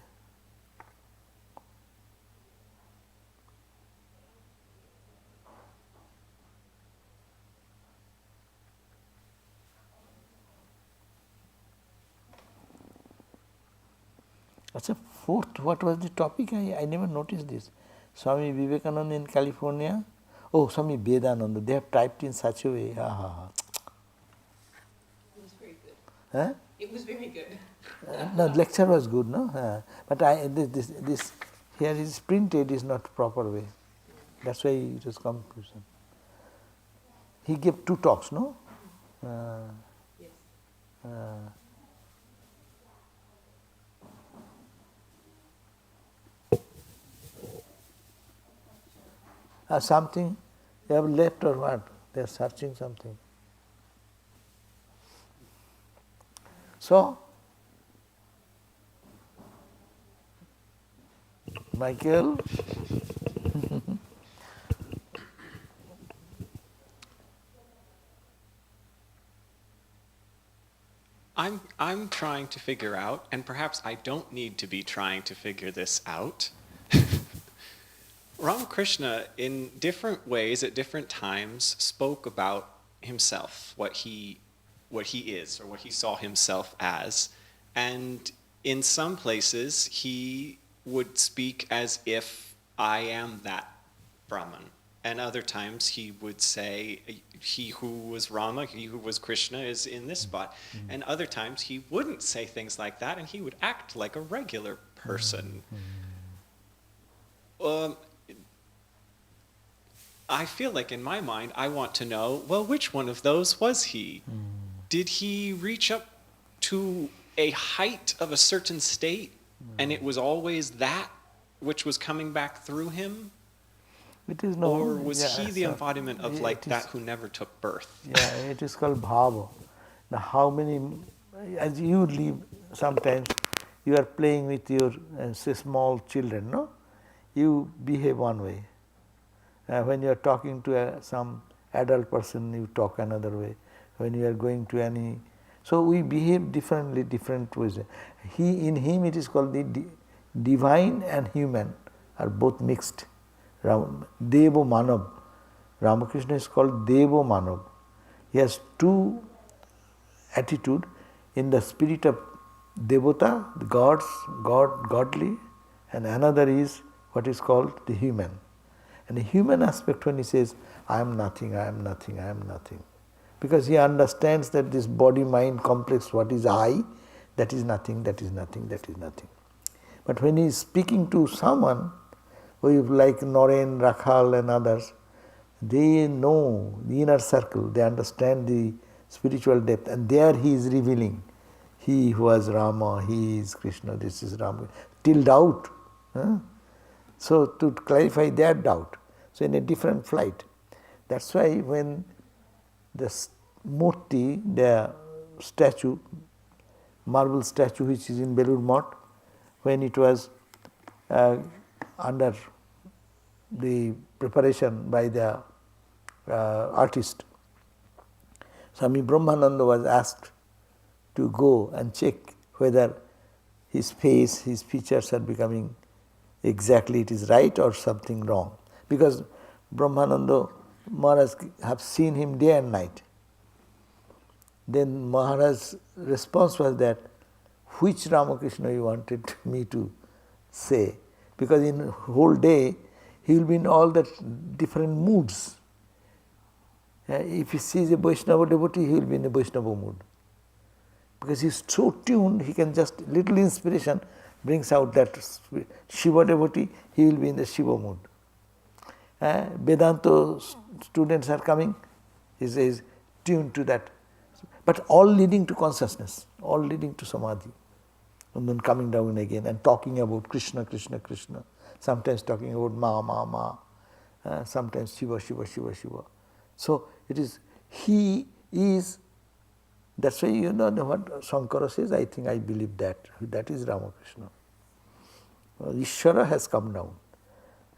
Achha, fourth, what was the topic? I never noticed this. Swami Vivekananda in California. Oh, Swami Vedananda. They have typed in such a way. It was very good. Huh? It was very good. No, lecture was good, no? But this here is printed is not proper way. That's why it was confusion. He gave 2 talks, no? Yes. Something they have left or what? They are searching something. So, Michael, I'm trying to figure out, and perhaps I don't need to be trying to figure this out. Ramakrishna, in different ways, at different times, spoke about himself, what he is, or what he saw himself as. And in some places, he would speak as if I am that Brahman. And other times he would say, he who was Rama, he who was Krishna is in this spot. And other times he wouldn't say things like that, and he would act like a regular person. I feel like in my mind, I want to know, well, which one of those was he? Did he reach up to a height of a certain state, and it was always that which was coming back through him? it is no. Or was he the embodiment of like that who never took birth? Yeah, it is called bhava. Now, how many, as you live, sometimes you are playing with your say small children, no? You behave one way. When you are talking to some adult person, you talk another way. When you are going to any, so we behave differently, different ways. In him it is called the divine and human are both mixed. Devo Manav. Ramakrishna is called Devo Manav. He has 2 attitude in the spirit of Devata, the gods, godly, and another is what is called the human. And the human aspect, when he says, I am nothing, I am nothing, I am nothing. Because he understands that this body-mind complex, what is I, that is nothing, that is nothing, that is nothing. But when he is speaking to someone, like Noren, Rakhal and others, they know the inner circle, they understand the spiritual depth, and there he is revealing. He who was Rama, he is Krishna, this is Rama, till doubt. So to clarify that doubt, so in a different flight. That's why when the murti, the statue, marble statue which is in Belur Math, when it was under the preparation by the artist, Swami Brahmananda was asked to go and check whether his face, his features are becoming exactly it is right or something wrong. Because Brahmananda Maharaj have seen him day and night. Then Maharaj's response was that, which Ramakrishna you wanted me to say? Because in whole day he will be in all the different moods. If he sees a Vaishnava devotee, he will be in a Vaishnava mood. Because he is so tuned, he can just, little inspiration brings out that Shiva devotee, he will be in the Shiva mood. Vedanta students are coming, he says, tuned to that. But all leading to consciousness, all leading to samadhi. And then coming down again and talking about Krishna, Krishna, Krishna. Sometimes talking about Ma, Ma, Ma. Sometimes Shiva, Shiva, Shiva, Shiva. So it is, he is, that's why you know what Shankara says, I think I believe that. That is Ramakrishna. Ishvara has come down.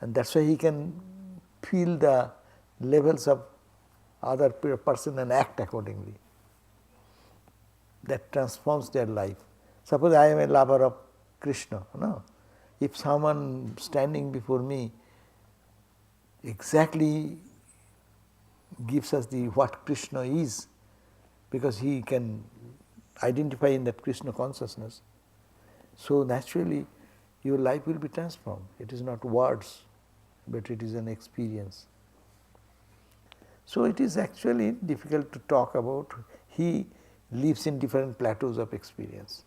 And that's why he can feel the levels of other person and act accordingly. That transforms their life. Suppose I am a lover of Krishna. No? If someone standing before me exactly gives us the what Krishna is, because he can identify in that Krishna consciousness, so naturally your life will be transformed. It is not words, but it is an experience. So it is actually difficult to talk about. He lives in different plateaus of experience,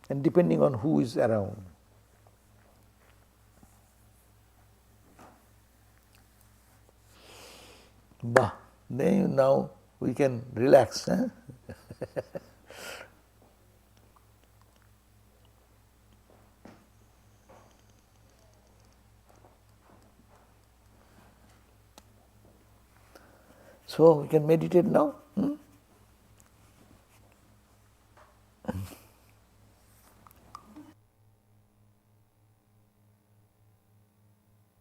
and depending on who is around. Bah, then now we can relax. Huh? So we can meditate now.